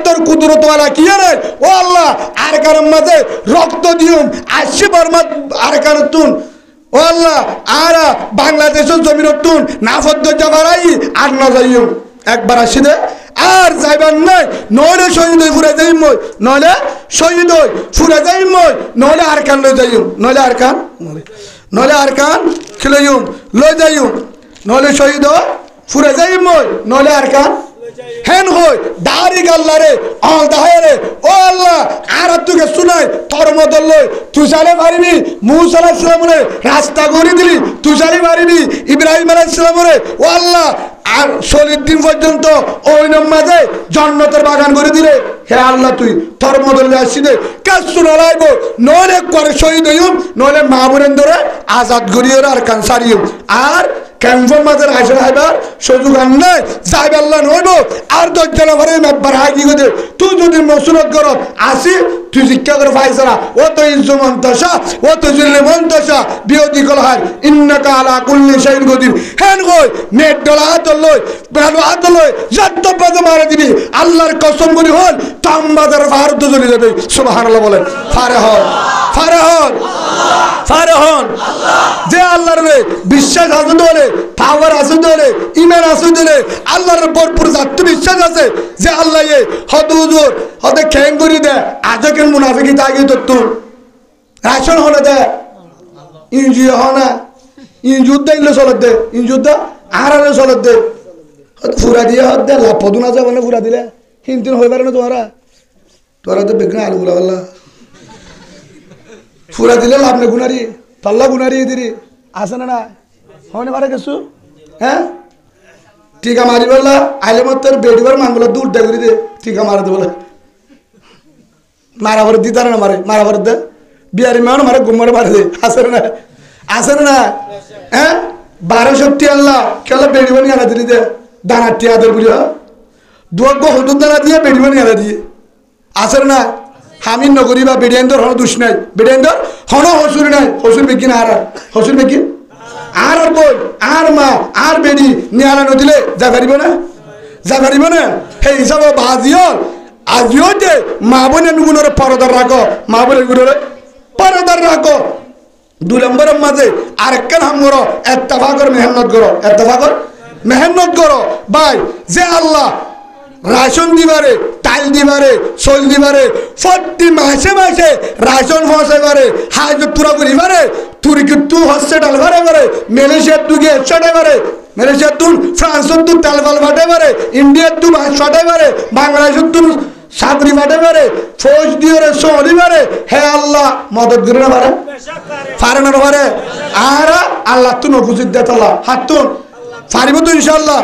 তোর কুদরত ওয়ালা কি রে ও আল্লাহ আর কারণ মাঝে রক্ত দিউম আসি বর্মা আর কারণ তুন ও আল্লাহ আর বাংলাদেশের জমির তুন না ফদ্দ যাবারাই আর না যাইও একবার আসি দে আর যাইবার নাই নইলে শহীদ হই ফুরে যাই মই নইলে শহীদ হই ফুরে যাই মই নইলে আর কান লই যাইও নইলে আর কান খিলাইও লই যাইও নইলে শহীদ ফুরে যাই মই নইলে আর কান হেন হই দাড়ি গাল্লারে অল দাহারে ও আল্লাহ আর তুকে শুনাই তোর মদল লই তুই চালে পারিবি মুসা আলাইহিস সালামরে রাস্তা করে দিলি তুই চালে পারিবি ইব্রাহিম আলাইহিস সালামরে ও আল্লাহ আর 40 দিন পর্যন্ত ওই নামাজে জান্নাতের বাগান করে দিলে হে আল্লাহ তুই তোর মদল আসি দে কাজ শুনা লাইব নইলে করে শহীদ হইম নইলে মা বোনের ধরে আজাদ করিও আর কানসারিও আর ক্যাম্পের মাঝে রাইসন হাইবার সুযোগ আন নাই যাইবে আল্লাহ নইব আর 10 জন ভরে মেম্বার হাই কি করে তুই যদি মসুরত করত আসি তুই শিক্ষা করে ফাইছরা ও তো ইজ্জুমান তাশা ও তো জুলমান তাশা বিয়দি কল হার ইন্নাকা আলা কুল্লি শাইইন কদির হেন কই নেট ডলা হাত লই প্রাণ হাত লই যত বাজে মারা দিবি আল্লাহর কসম করি হল তামবাজার ভারত জ্বলে যাবে সুবহানাল্লাহ বলেন ফারহান ফারহান ফারহান যে আল্লাহর বিশ্বাস আছে দলে পাওয়ার আছে দলে ঈমান আছে দলে আল্লাহর ভরপুর আত্মবিশ্বাস আছে যে আল্লাহ এ হদ হুজুর হদে খেং করি দে আজকের মুনাফিকি তাগি তো তুই রাশন হলে দে ইনজি হনা ইনজুদ দিলে চলত দে ইনজুদ আরালে চলত দে ফুরা দিয়ে হদ দে লাভ পদুনা যাবে না ফুরা দিলে হিন্দিন হয়ে পারে না তোরা তো বেগনা আলু গুলা বললা ফুরা দিলে লাভ নেই গুনারি তল্লা গুনারি দিদি আছে না হয় না পারে কিছু হ্যাঁ টিকা মারি বললা আইলে মত বেডিবার মানগুলো দূর দে করি দে টিকা মারা দে বলে মারা ভরে দিতার না মারে মারা ভরে দে বিয়ারি মেয়ে মারে গুমরে মারে দে আছে না হ্যাঁ 1260 আল্লাহ খেলা বেডিবার নিয়ে আনা দিলি দে দানার টিয়াদের বুঝি দুয়াগ্য হদুর দানা দিয়ে বেডিবার নিয়ে আনা দিয়ে আছে না হামিন নগরী বা বেডিয়ান্দর হন দুষ নাই বেডিয়ান্দর হন হসুর নাই হসুর বেগিন আর হসুর বেগিন আর বই আর মা আর বেডি নিয়ালা নদিলে যা পারিব না সেই হিসাবে বাজিও আজিও যে মা বোনের গুণরে পরদার রাখো মা বোনের গুণরে পরদার রাখো 2 নম্বরের মাঝে আরেকখান হাম করো এত্তেফাকর মেহনত করো ভাই যে আল্লাহ রাশন দিবারে টাইল দিবারে সোল দিবারে প্রতি মাসে মাসে রাশন ফসাইবারে হাজত পুরা করিবারে তুর্কি তু হসপিটাল বারে মালয়েশিয়া তু গিয়ে ছটাইবারে মালয়েশিয়া তু ফ্রান্সত তু তেলবাল ফাটাইবারে ইন্ডিয়ার তু মাছ ফাটাইবারে বাংলাদেশের তু সাদরি ফাটাইবারে ফৌজ দিয়ে সৌদিবারে হে আল্লাহ মদত করে না পারে না পারে আর আল্লাহ তু নকুজিদ দেতলা হাত তু পারিব তো ইনশাআল্লাহ